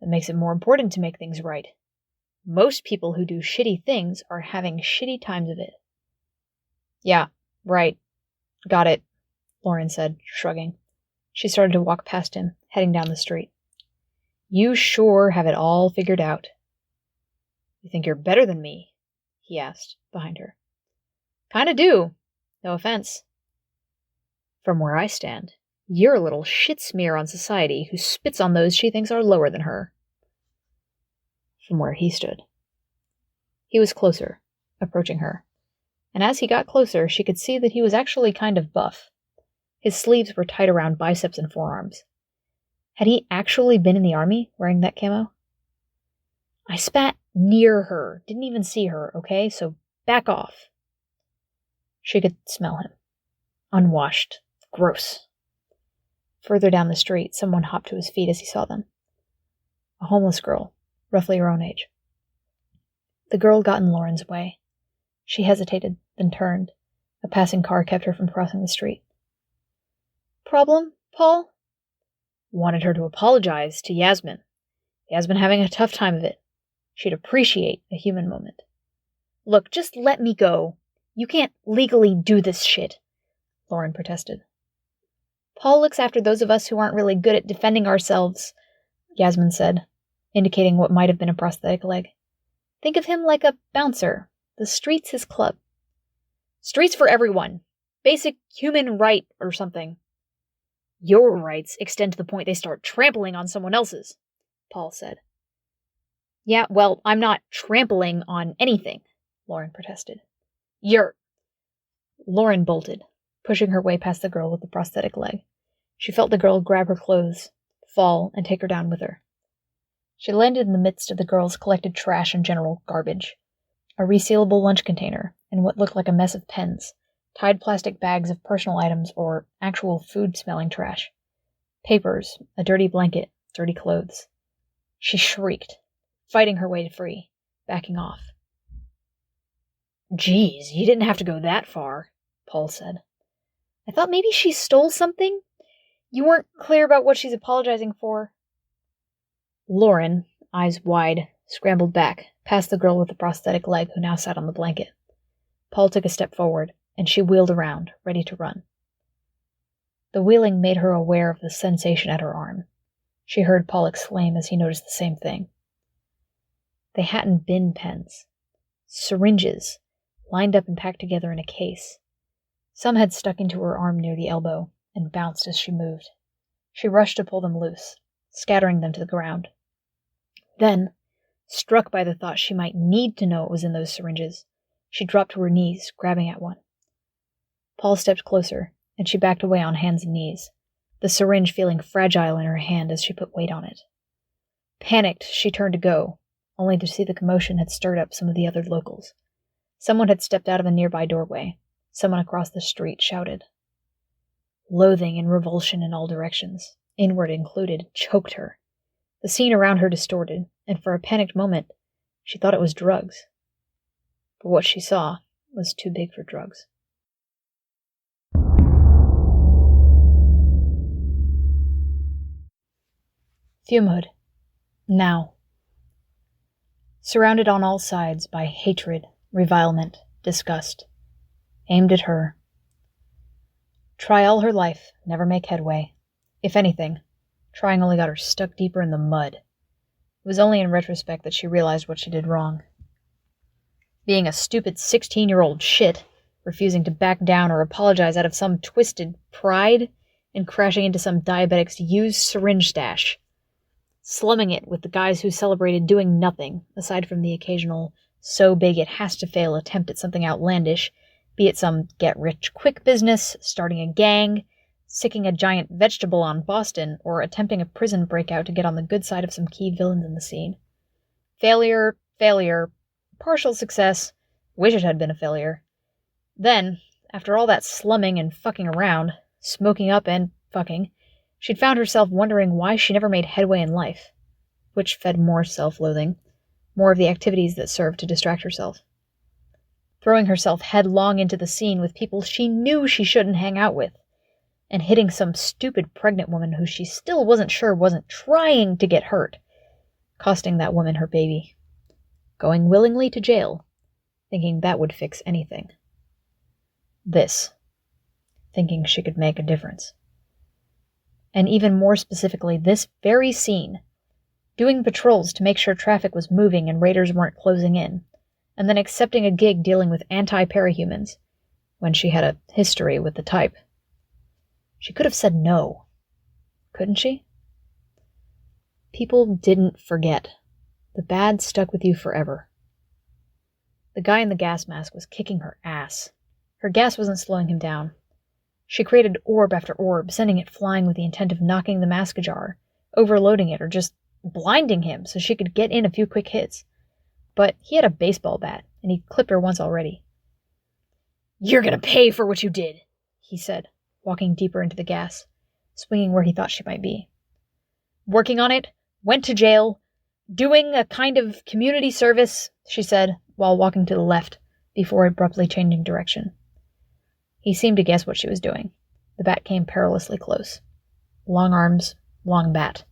That makes it more important to make things right. Most people who do shitty things are having shitty times of it. Yeah, right. Got it, Lauren said, shrugging. She started to walk past him, heading down the street. You sure have it all figured out. You think you're better than me? He asked, behind her. Kinda do. No offense. From where I stand, you're a little shit smear on society who spits on those she thinks are lower than her. From where he stood. He was closer, approaching her, and as he got closer, she could see that he was actually kind of buff. His sleeves were tight around biceps and forearms. Had he actually been in the army, wearing that camo? I spat near her, didn't even see her, okay? So back off. She could smell him. Unwashed. Gross. Further down the street, someone hopped to his feet as he saw them. A homeless girl, roughly her own age. The girl got in Lauren's way. She hesitated, then turned. A passing car kept her from crossing the street. Problem, Paul? Wanted her to apologize to Yasmin. Yasmin having a tough time of it. She'd appreciate a human moment. Look, just let me go. You can't legally do this shit, Lauren protested. Paul looks after those of us who aren't really good at defending ourselves, Yasmin said, indicating what might have been a prosthetic leg. Think of him like a bouncer. The street's his club. Streets for everyone. Basic human right or something. Your rights extend to the point they start trampling on someone else's, Paul said. Yeah, well, I'm not trampling on anything, Lauren protested. Lauren bolted, pushing her way past the girl with the prosthetic leg. She felt the girl grab her clothes, fall, and take her down with her. She landed in the midst of the girl's collected trash and general garbage. A resealable lunch container, and what looked like a mess of pens, tied plastic bags of personal items or actual food-smelling trash. Papers, a dirty blanket, dirty clothes. She shrieked, fighting her way free, backing off. Geez, you didn't have to go that far, Paul said. I thought maybe she stole something? You weren't clear about what she's apologizing for. Lauren, eyes wide, scrambled back, past the girl with the prosthetic leg who now sat on the blanket. Paul took a step forward, and she wheeled around, ready to run. The wheeling made her aware of the sensation at her arm. She heard Paul exclaim as he noticed the same thing. They hadn't been pens. Syringes, lined up and packed together in a case. Some had stuck into her arm near the elbow and bounced as she moved. She rushed to pull them loose, scattering them to the ground. Then, struck by the thought she might need to know what was in those syringes, she dropped to her knees, grabbing at one. Paul stepped closer, and she backed away on hands and knees, the syringe feeling fragile in her hand as she put weight on it. Panicked, she turned to go, only to see the commotion had stirred up some of the other locals. Someone had stepped out of a nearby doorway. Someone across the street shouted. Loathing and revulsion in all directions, inward included, choked her. The scene around her distorted, and for a panicked moment, she thought it was drugs. But what she saw was too big for drugs. Fumehood. Now. Surrounded on all sides by hatred, revilement, disgust. Aimed at her. Try all her life, never make headway. If anything, trying only got her stuck deeper in the mud. It was only in retrospect that she realized what she did wrong. Being a stupid 16-year-old shit, refusing to back down or apologize out of some twisted pride, and crashing into some diabetic's used syringe stash. Slumming it with the guys who celebrated doing nothing, aside from the occasional so-big-it-has-to-fail attempt at something outlandish, be it some get-rich-quick business, starting a gang, sicking a giant vegetable on Boston, or attempting a prison breakout to get on the good side of some key villains in the scene. Failure, partial success, wish it had been a failure. Then, after all that slumming and fucking around, smoking up and fucking, she'd found herself wondering why she never made headway in life, which fed more self-loathing, more of the activities that served to distract herself. Throwing herself headlong into the scene with people she knew she shouldn't hang out with, and hitting some stupid pregnant woman who she still wasn't sure wasn't trying to get hurt, costing that woman her baby. Going willingly to jail, thinking that would fix anything. This, thinking she could make a difference. And even more specifically, this very scene, doing patrols to make sure traffic was moving and raiders weren't closing in, and then accepting a gig dealing with anti-parahumans, when she had a history with the type. She could have said no, couldn't she? People didn't forget. The bad stuck with you forever. The guy in the gas mask was kicking her ass. Her gas wasn't slowing him down. She created orb after orb, sending it flying with the intent of knocking the mask ajar, overloading it, or just blinding him so she could get in a few quick hits. But he had a baseball bat, and he'd clipped her once already. "You're gonna pay for what you did," he said, walking deeper into the gas, swinging where he thought she might be. "Working on it, went to jail, doing a kind of community service," she said, while walking to the left, before abruptly changing direction. He seemed to guess what she was doing. The bat came perilously close. Long arms, long bat.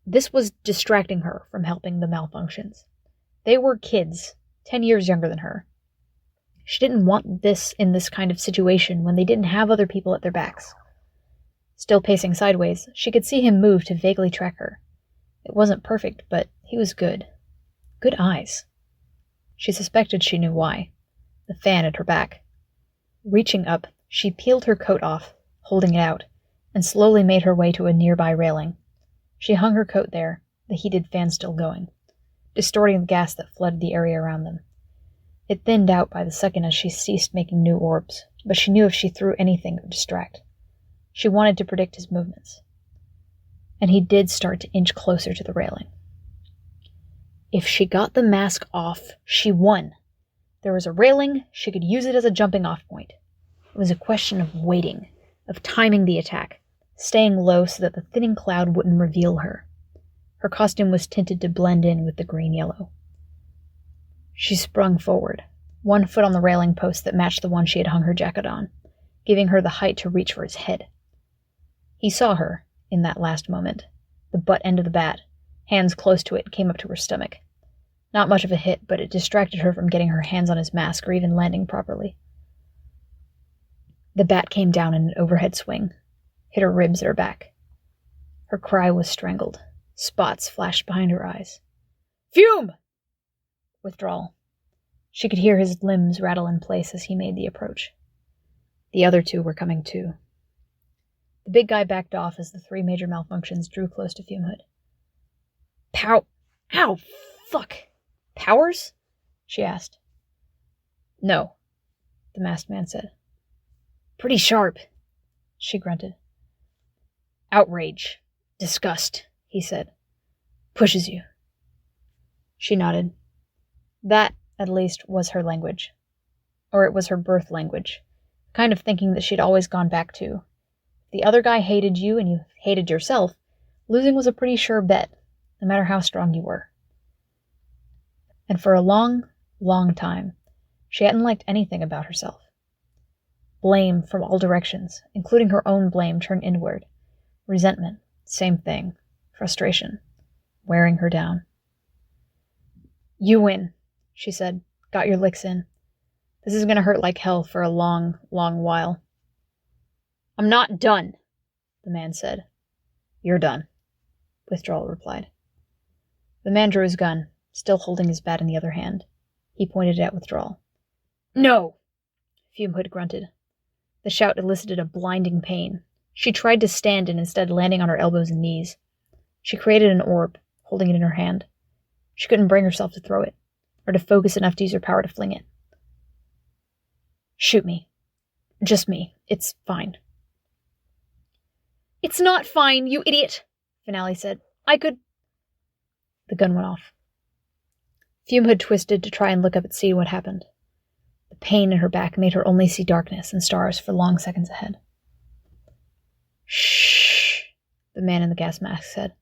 This was distracting her from helping the malfunctions. They were kids, 10 years younger than her. She didn't want this in this kind of situation when they didn't have other people at their backs. Still pacing sideways, she could see him move to vaguely track her. It wasn't perfect, but he was good. Good eyes. She suspected she knew why. The fan at her back. Reaching up, she peeled her coat off, holding it out, and slowly made her way to a nearby railing. She hung her coat there, the heated fan still going, distorting the gas that flooded the area around them. It thinned out by the second as she ceased making new orbs, but she knew if she threw anything it would distract. She wanted to predict his movements. And he did start to inch closer to the railing. If she got the mask off, she won. There was a railing, she could use it as a jumping-off point. It was a question of waiting, of timing the attack, staying low so that the thinning cloud wouldn't reveal her. Her costume was tinted to blend in with the green-yellow. She sprung forward, one foot on the railing post that matched the one she had hung her jacket on, giving her the height to reach for his head. He saw her, in that last moment. The butt end of the bat, hands close to it, came up to her stomach. Not much of a hit, but it distracted her from getting her hands on his mask or even landing properly. The bat came down in an overhead swing, hit her ribs at her back. Her cry was strangled. Spots flashed behind her eyes. Fume! Withdrawal. She could hear his limbs rattle in place as he made the approach. The other two were coming too. The big guy backed off as the three major malfunctions drew close to Fume Hood. Ow! Fuck! Powers? She asked. No, the masked man said. Pretty sharp, she grunted. Outrage. Disgust, he said. Pushes you. She nodded. That, at least, was her language. Or it was her birth language. Kind of thinking that she'd always gone back to. If the other guy hated you and you hated yourself, losing was a pretty sure bet, no matter how strong you were. And for a long, long time, she hadn't liked anything about herself. Blame from all directions, including her own blame turned inward. Resentment, same thing. Frustration, wearing her down. You win, she said. Got your licks in. This is going to hurt like hell for a long, long while. I'm not done, the man said. You're done, Withdrawal replied. The man drew his gun, still holding his bat in the other hand. He pointed at Withdrawal. No! Fume Hood grunted. The shout elicited a blinding pain. She tried to stand and instead landing on her elbows and knees. She created an orb, holding it in her hand. She couldn't bring herself to throw it, or to focus enough to use her power to fling it. Shoot me. Just me. It's fine. It's not fine, you idiot, Finale said. I could... The gun went off. Fume Hood twisted to try and look up and see what happened. The pain in her back made her only see darkness and stars for long seconds ahead. Shh, the man in the gas mask said.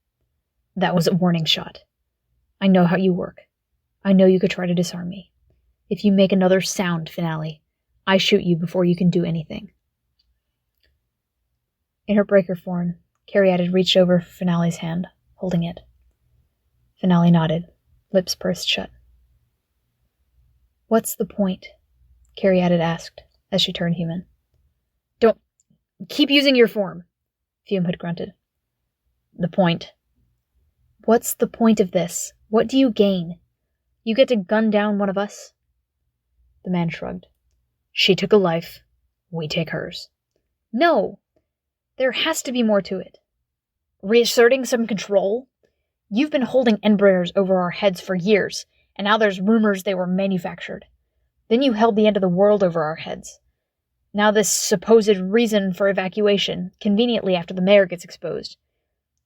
That was a warning shot. I know how you work. I know you could try to disarm me. If you make another sound, Finale, I shoot you before you can do anything. In her breaker form, Caryatid reached over for Finale's hand, holding it. Finale nodded, lips pursed shut. What's the point? Caryatid asked, as she turned human. Don't... Keep using your form, Fume Hood grunted. The point. What's the point of this? What do you gain? You get to gun down one of us? The man shrugged. She took a life. We take hers. No! There has to be more to it. Reasserting some control? You've been holding embryos over our heads for years, and now there's rumors they were manufactured. Then you held the end of the world over our heads. Now this supposed reason for evacuation, conveniently after the mayor gets exposed.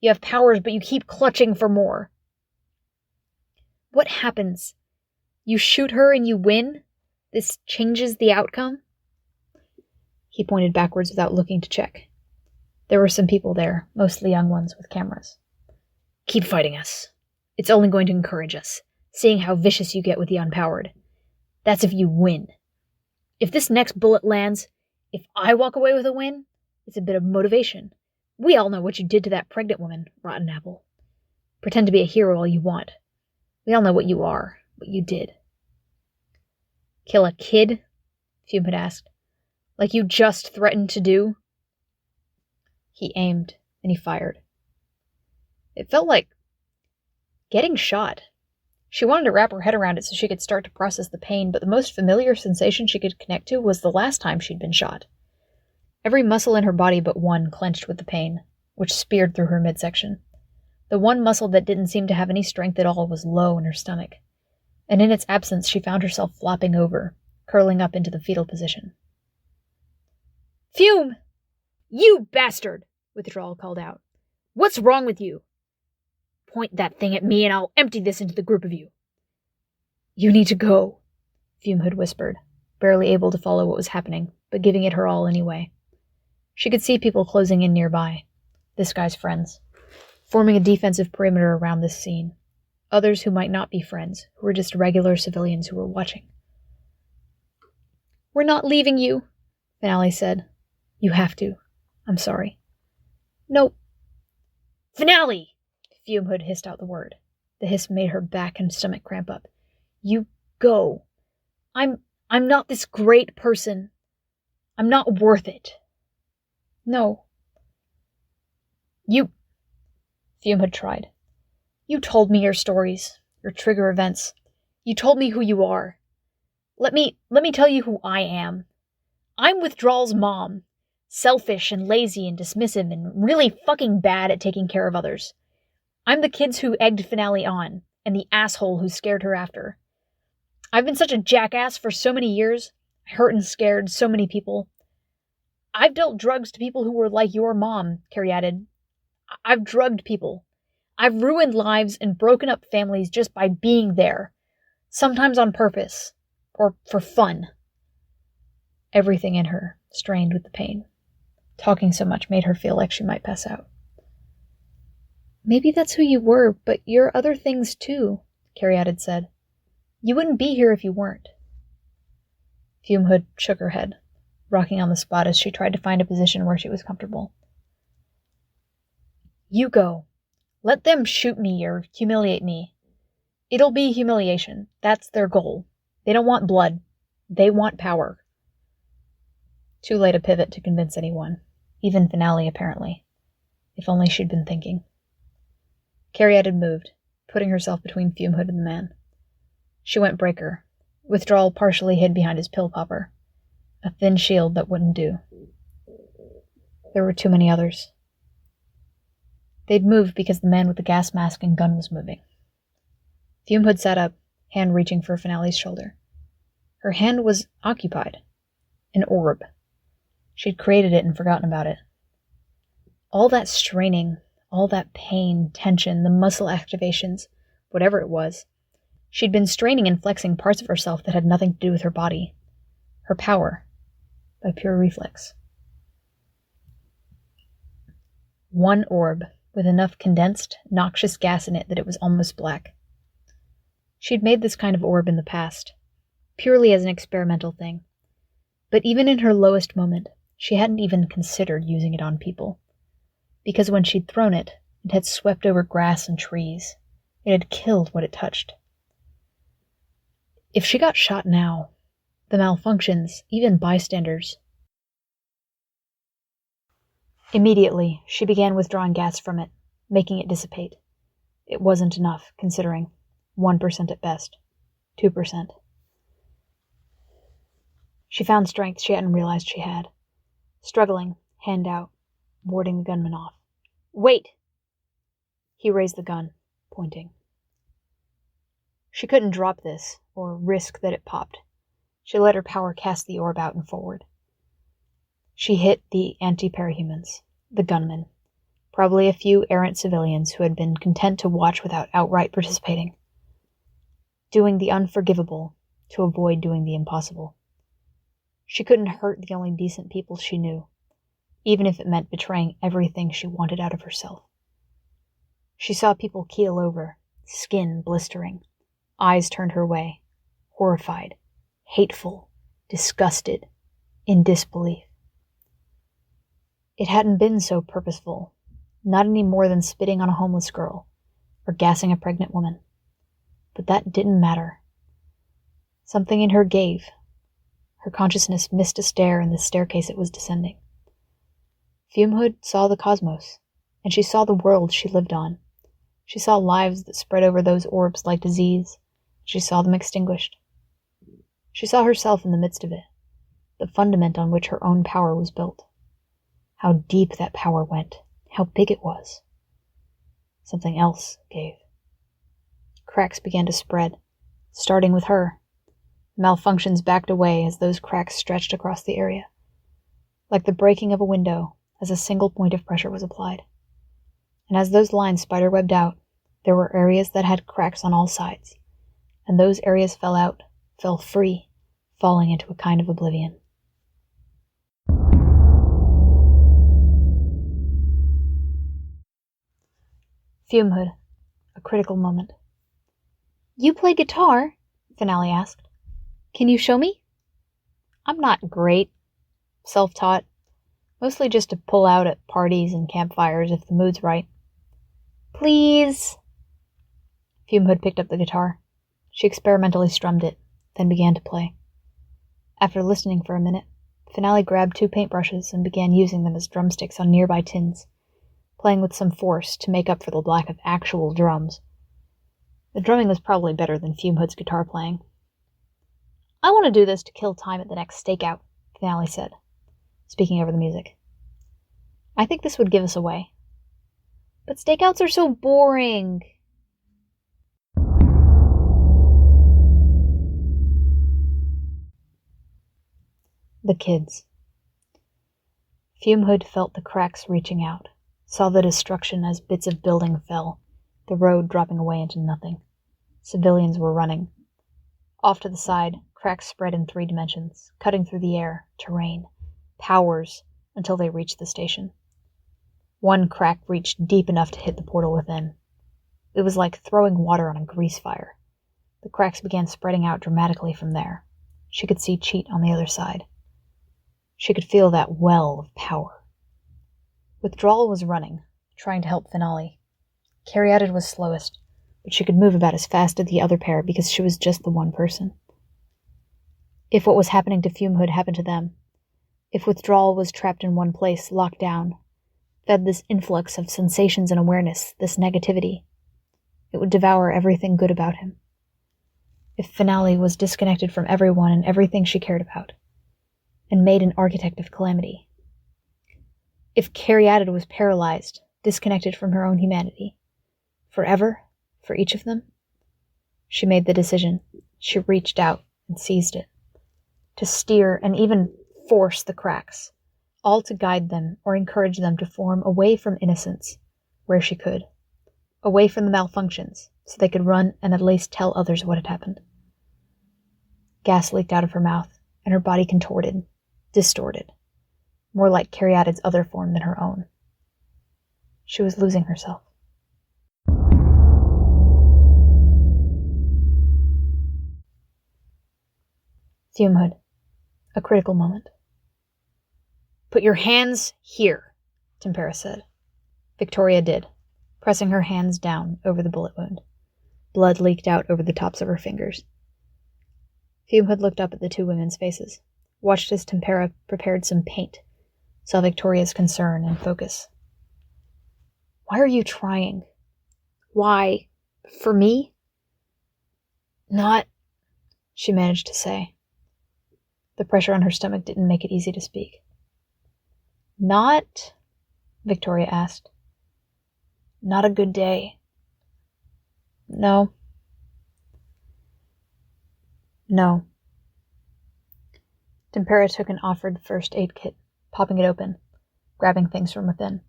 You have powers, but you keep clutching for more. What happens? You shoot her and you win? This changes the outcome? He pointed backwards without looking to check. There were some people there, mostly young ones with cameras. Keep fighting us. It's only going to encourage us, seeing how vicious you get with the unpowered. That's if you win. If this next bullet lands, if I walk away with a win, it's a bit of motivation. We all know what you did to that pregnant woman, Rotten Apple. Pretend to be a hero all you want. We all know what you are, what you did. Kill a kid? Fume had asked. Like you just threatened to do? He aimed, and he fired. It felt like getting shot. She wanted to wrap her head around it so she could start to process the pain, but the most familiar sensation she could connect to was the last time she'd been shot. Every muscle in her body but one clenched with the pain, which speared through her midsection. The one muscle that didn't seem to have any strength at all was low in her stomach, and in its absence she found herself flopping over, curling up into the fetal position. "Fume! You bastard!" Withdrawal called out. "What's wrong with you? Point that thing at me and I'll empty this into the group of you." "You need to go," Fume had whispered, barely able to follow what was happening, but giving it her all anyway. She could see people closing in nearby, this guy's friends, forming a defensive perimeter around this scene. Others who might not be friends, who were just regular civilians who were watching. "We're not leaving you," Finale said. "You have to. I'm sorry." "No." "Finale!" Fume Hood hissed out the word. The hiss made her back and stomach cramp up. "You go. I'm not this great person. I'm not worth it." "No." "You..." Fume had tried. "You told me your stories, your trigger events. You told me who you are. Let me tell you who I am. I'm Withdrawal's mom. Selfish and lazy and dismissive and really fucking bad at taking care of others. I'm the kids who egged Finale on, and the asshole who scared her after. I've been such a jackass for so many years. I hurt and scared so many people. I've dealt drugs to people who were like your mom, Caryatid. I've drugged people. I've ruined lives and broken up families just by being there. Sometimes on purpose. Or for fun." Everything in her strained with the pain. Talking so much made her feel like she might pass out. "Maybe that's who you were, but you're other things too," Caryatid said. "You wouldn't be here if you weren't." Fume Hood shook her head, rocking on the spot as she tried to find a position where she was comfortable. "You go. Let them shoot me or humiliate me. It'll be humiliation. That's their goal. They don't want blood. They want power." Too late a pivot to convince anyone, even Finale apparently. If only she'd been thinking. Caryatid moved, putting herself between Fume Hood and the man. She went breaker. Withdrawal partially hid behind his pill popper. A thin shield that wouldn't do. There were too many others. They'd moved because the man with the gas mask and gun was moving. Fume Hood sat up, hand reaching for Finale's shoulder. Her hand was occupied. An orb. She'd created it and forgotten about it. All that straining, all that pain, tension, the muscle activations, whatever it was. She'd been straining and flexing parts of herself that had nothing to do with her body. Her power. By pure reflex. One orb, with enough condensed, noxious gas in it that it was almost black. She'd made this kind of orb in the past, purely as an experimental thing. But even in her lowest moment, she hadn't even considered using it on people. Because when she'd thrown it, it had swept over grass and trees. It had killed what it touched. If she got shot now, the malfunctions, even bystanders... Immediately, she began withdrawing gas from it, making it dissipate. It wasn't enough, considering 1% at best, 2%. She found strength she hadn't realized she had. Struggling, hand out, warding the gunman off. "Wait!" He raised the gun, pointing. She couldn't drop this, or risk that it popped. She let her power cast the orb out and forward. She hit the anti-parahumans, the gunmen, probably a few errant civilians who had been content to watch without outright participating. Doing the unforgivable to avoid doing the impossible. She couldn't hurt the only decent people she knew, even if it meant betraying everything she wanted out of herself. She saw people keel over, skin blistering, eyes turned her way, horrified, hateful, disgusted, in disbelief. It hadn't been so purposeful, not any more than spitting on a homeless girl, or gassing a pregnant woman. But that didn't matter. Something in her gave. Her consciousness missed a stair in the staircase it was descending. Fumehood saw the cosmos, and she saw the world she lived on. She saw lives that spread over those orbs like disease. She saw them extinguished. She saw herself in the midst of it, the fundament on which her own power was built. How deep that power went, how big it was. Something else gave. Cracks began to spread, starting with her. Malfunctions backed away as those cracks stretched across the area, like the breaking of a window as a single point of pressure was applied. And as those lines spiderwebbed out, there were areas that had cracks on all sides, and those areas fell out, fell free, falling into a kind of oblivion. Fumehood, a critical moment. "You play guitar?" Finale asked. "Can you show me?" "I'm not great. Self-taught. Mostly just to pull out at parties and campfires if the mood's right." "Please." Fumehood picked up the guitar. She experimentally strummed it, then began to play. After listening for a minute, Finale grabbed 2 paintbrushes and began using them as drumsticks on nearby tins, playing with some force to make up for the lack of actual drums. The drumming was probably better than Fumehood's guitar playing. "I want to do this to kill time at the next stakeout," Finale said, speaking over the music. "I think this would give us away." "But stakeouts are so boring." The kids. Fumehood felt the cracks reaching out, saw the destruction as bits of building fell, the road dropping away into nothing. Civilians were running. Off to the side, cracks spread in 3 dimensions, cutting through the air, terrain, powers, until they reached the station. One crack reached deep enough to hit the portal within. It was like throwing water on a grease fire. The cracks began spreading out dramatically from there. She could see Cheat on the other side. She could feel that well of power. Withdrawal was running, trying to help Finale. Caryatid was slowest, but she could move about as fast as the other pair because she was just the one person. If what was happening to Fumehood happened to them, if Withdrawal was trapped in one place, locked down, fed this influx of sensations and awareness, this negativity, it would devour everything good about him. If Finale was disconnected from everyone and everything she cared about, and made an architect of calamity. If Caryatid was paralyzed, disconnected from her own humanity, forever, for each of them, she made the decision. She reached out and seized it, to steer and even force the cracks, all to guide them or encourage them to form away from innocence, where she could, away from the malfunctions, so they could run and at least tell others what had happened. Gas leaked out of her mouth, and her body contorted, distorted, more like Caryatid's other form than her own. She was losing herself. Fumehood, a critical moment. "Put your hands here," Tempera said. Victoria did, pressing her hands down over the bullet wound. Blood leaked out over the tops of her fingers. Fumehood looked up at the 2 women's faces, watched as Tempera prepared some paint, saw Victoria's concern and focus. "Why are you trying? Why? For me?" "Not," she managed to say. The pressure on her stomach didn't make it easy to speak. "Not?" Victoria asked. "Not a good day." "No." "No." Tempera took an offered first aid kit, popping it open, grabbing things from within.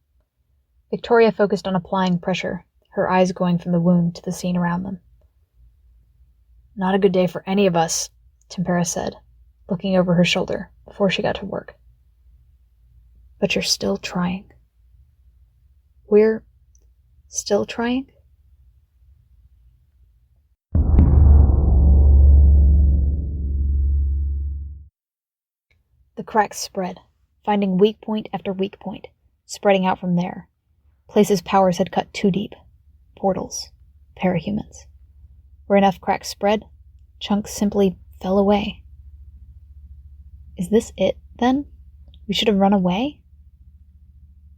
Victoria focused on applying pressure, her eyes going from the wound to the scene around them. "Not a good day for any of us," Tempera said, looking over her shoulder before she got to work. "But you're still trying." "We're still trying?" The cracks spread, finding weak point after weak point, spreading out from there. Places powers had cut too deep. Portals. Parahumans. Where enough cracks spread, chunks simply fell away. Is this it, then? We should have run away?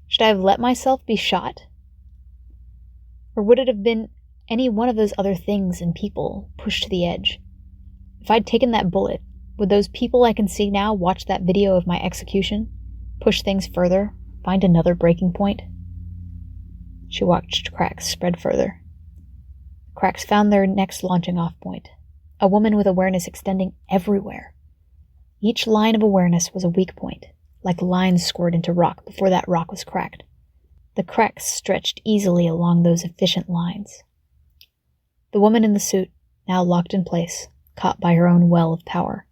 Should I have let myself be shot? Or would it have been any one of those other things and people pushed to the edge? If I'd taken that bullet, would those people I can see now watch that video of my execution, push things further, find another breaking point? She watched cracks spread further. Cracks found their next launching off point, a woman with awareness extending everywhere. Each line of awareness was a weak point, like lines scored into rock before that rock was cracked. The cracks stretched easily along those efficient lines. The woman in the suit, now locked in place, caught by her own well of power.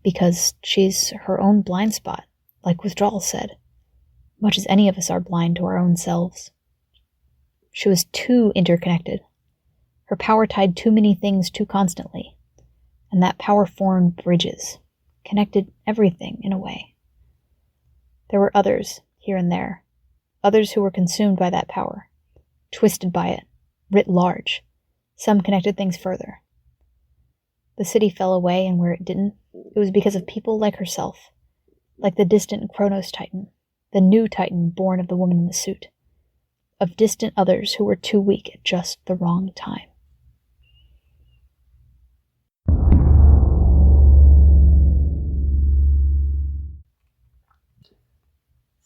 Because she's her own blind spot, like Withdrawal said, much as any of us are blind to our own selves. She was too interconnected. Her power tied too many things too constantly, and that power formed bridges, connected everything in a way. There were others, here and there, others who were consumed by that power, twisted by it, writ large. Some connected things further. The city fell away, and where it didn't, it was because of people like herself, like the distant Kronos Titan, the new Titan born of the woman in the suit, of distant others who were too weak at just the wrong time.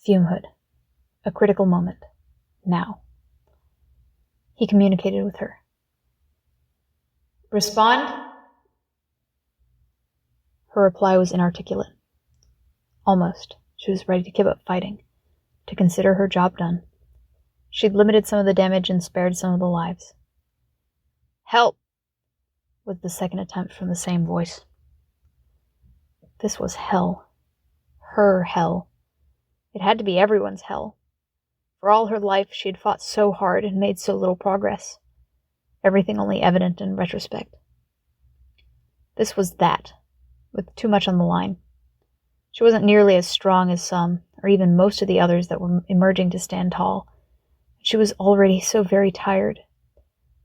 Fumehood. A critical moment. Now. He communicated with her. Respond? Her reply was inarticulate. Almost. She was ready to give up fighting, to consider her job done. She'd limited some of the damage and spared some of the lives. Help! Was the second attempt from the same voice. This was hell. Her hell. It had to be everyone's hell. For all her life, she had fought so hard and made so little progress. Everything only evident in retrospect. This was that, with too much on the line. She wasn't nearly as strong as some, or even most of the others that were emerging to stand tall. She was already so very tired,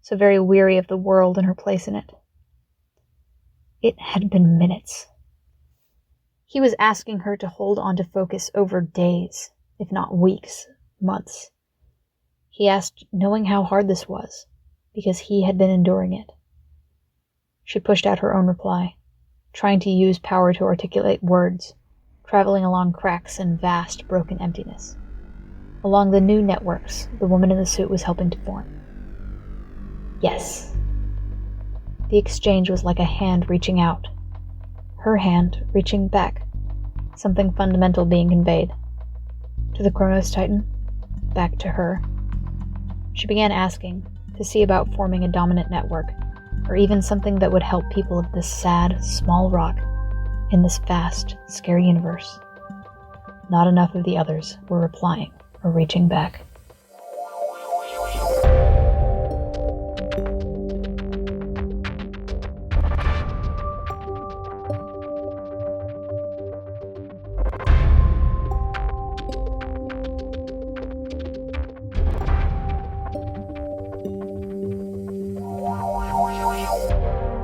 so very weary of the world and her place in it. It had been minutes. He was asking her to hold on to focus over days, if not weeks, months. He asked, knowing how hard this was, because he had been enduring it. She pushed out her own reply, trying to use power to articulate words, traveling along cracks and vast, broken emptiness. Along the new networks the woman in the suit was helping to form. Yes. The exchange was like a hand reaching out. Her hand reaching back. Something fundamental being conveyed. To the Kronos Titan, back to her. She began asking to see about forming a dominant network, or even something that would help people of this sad, small rock in this vast, scary universe. Not enough of the others were replying or reaching back.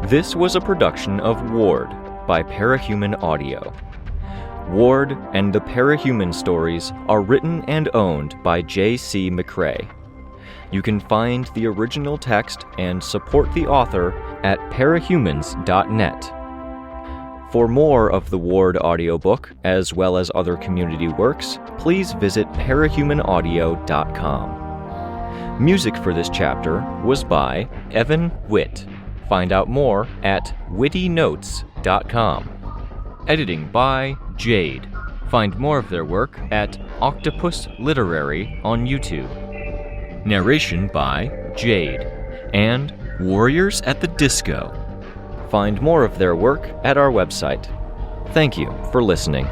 This was a production of Ward by Parahuman Audio. Ward and the Parahuman stories are written and owned by J.C. McCrae. You can find the original text and support the author at parahumans.net. For more of the Ward audiobook, as well as other community works, please visit parahumanaudio.com. Music for this chapter was by Evan Witt. Find out more at wittynotes.com. Editing by Jade. Find more of their work at Octopus Literary on YouTube. Narration by Jade. And Warriors at the Disco. Find more of their work at our website. Thank you for listening.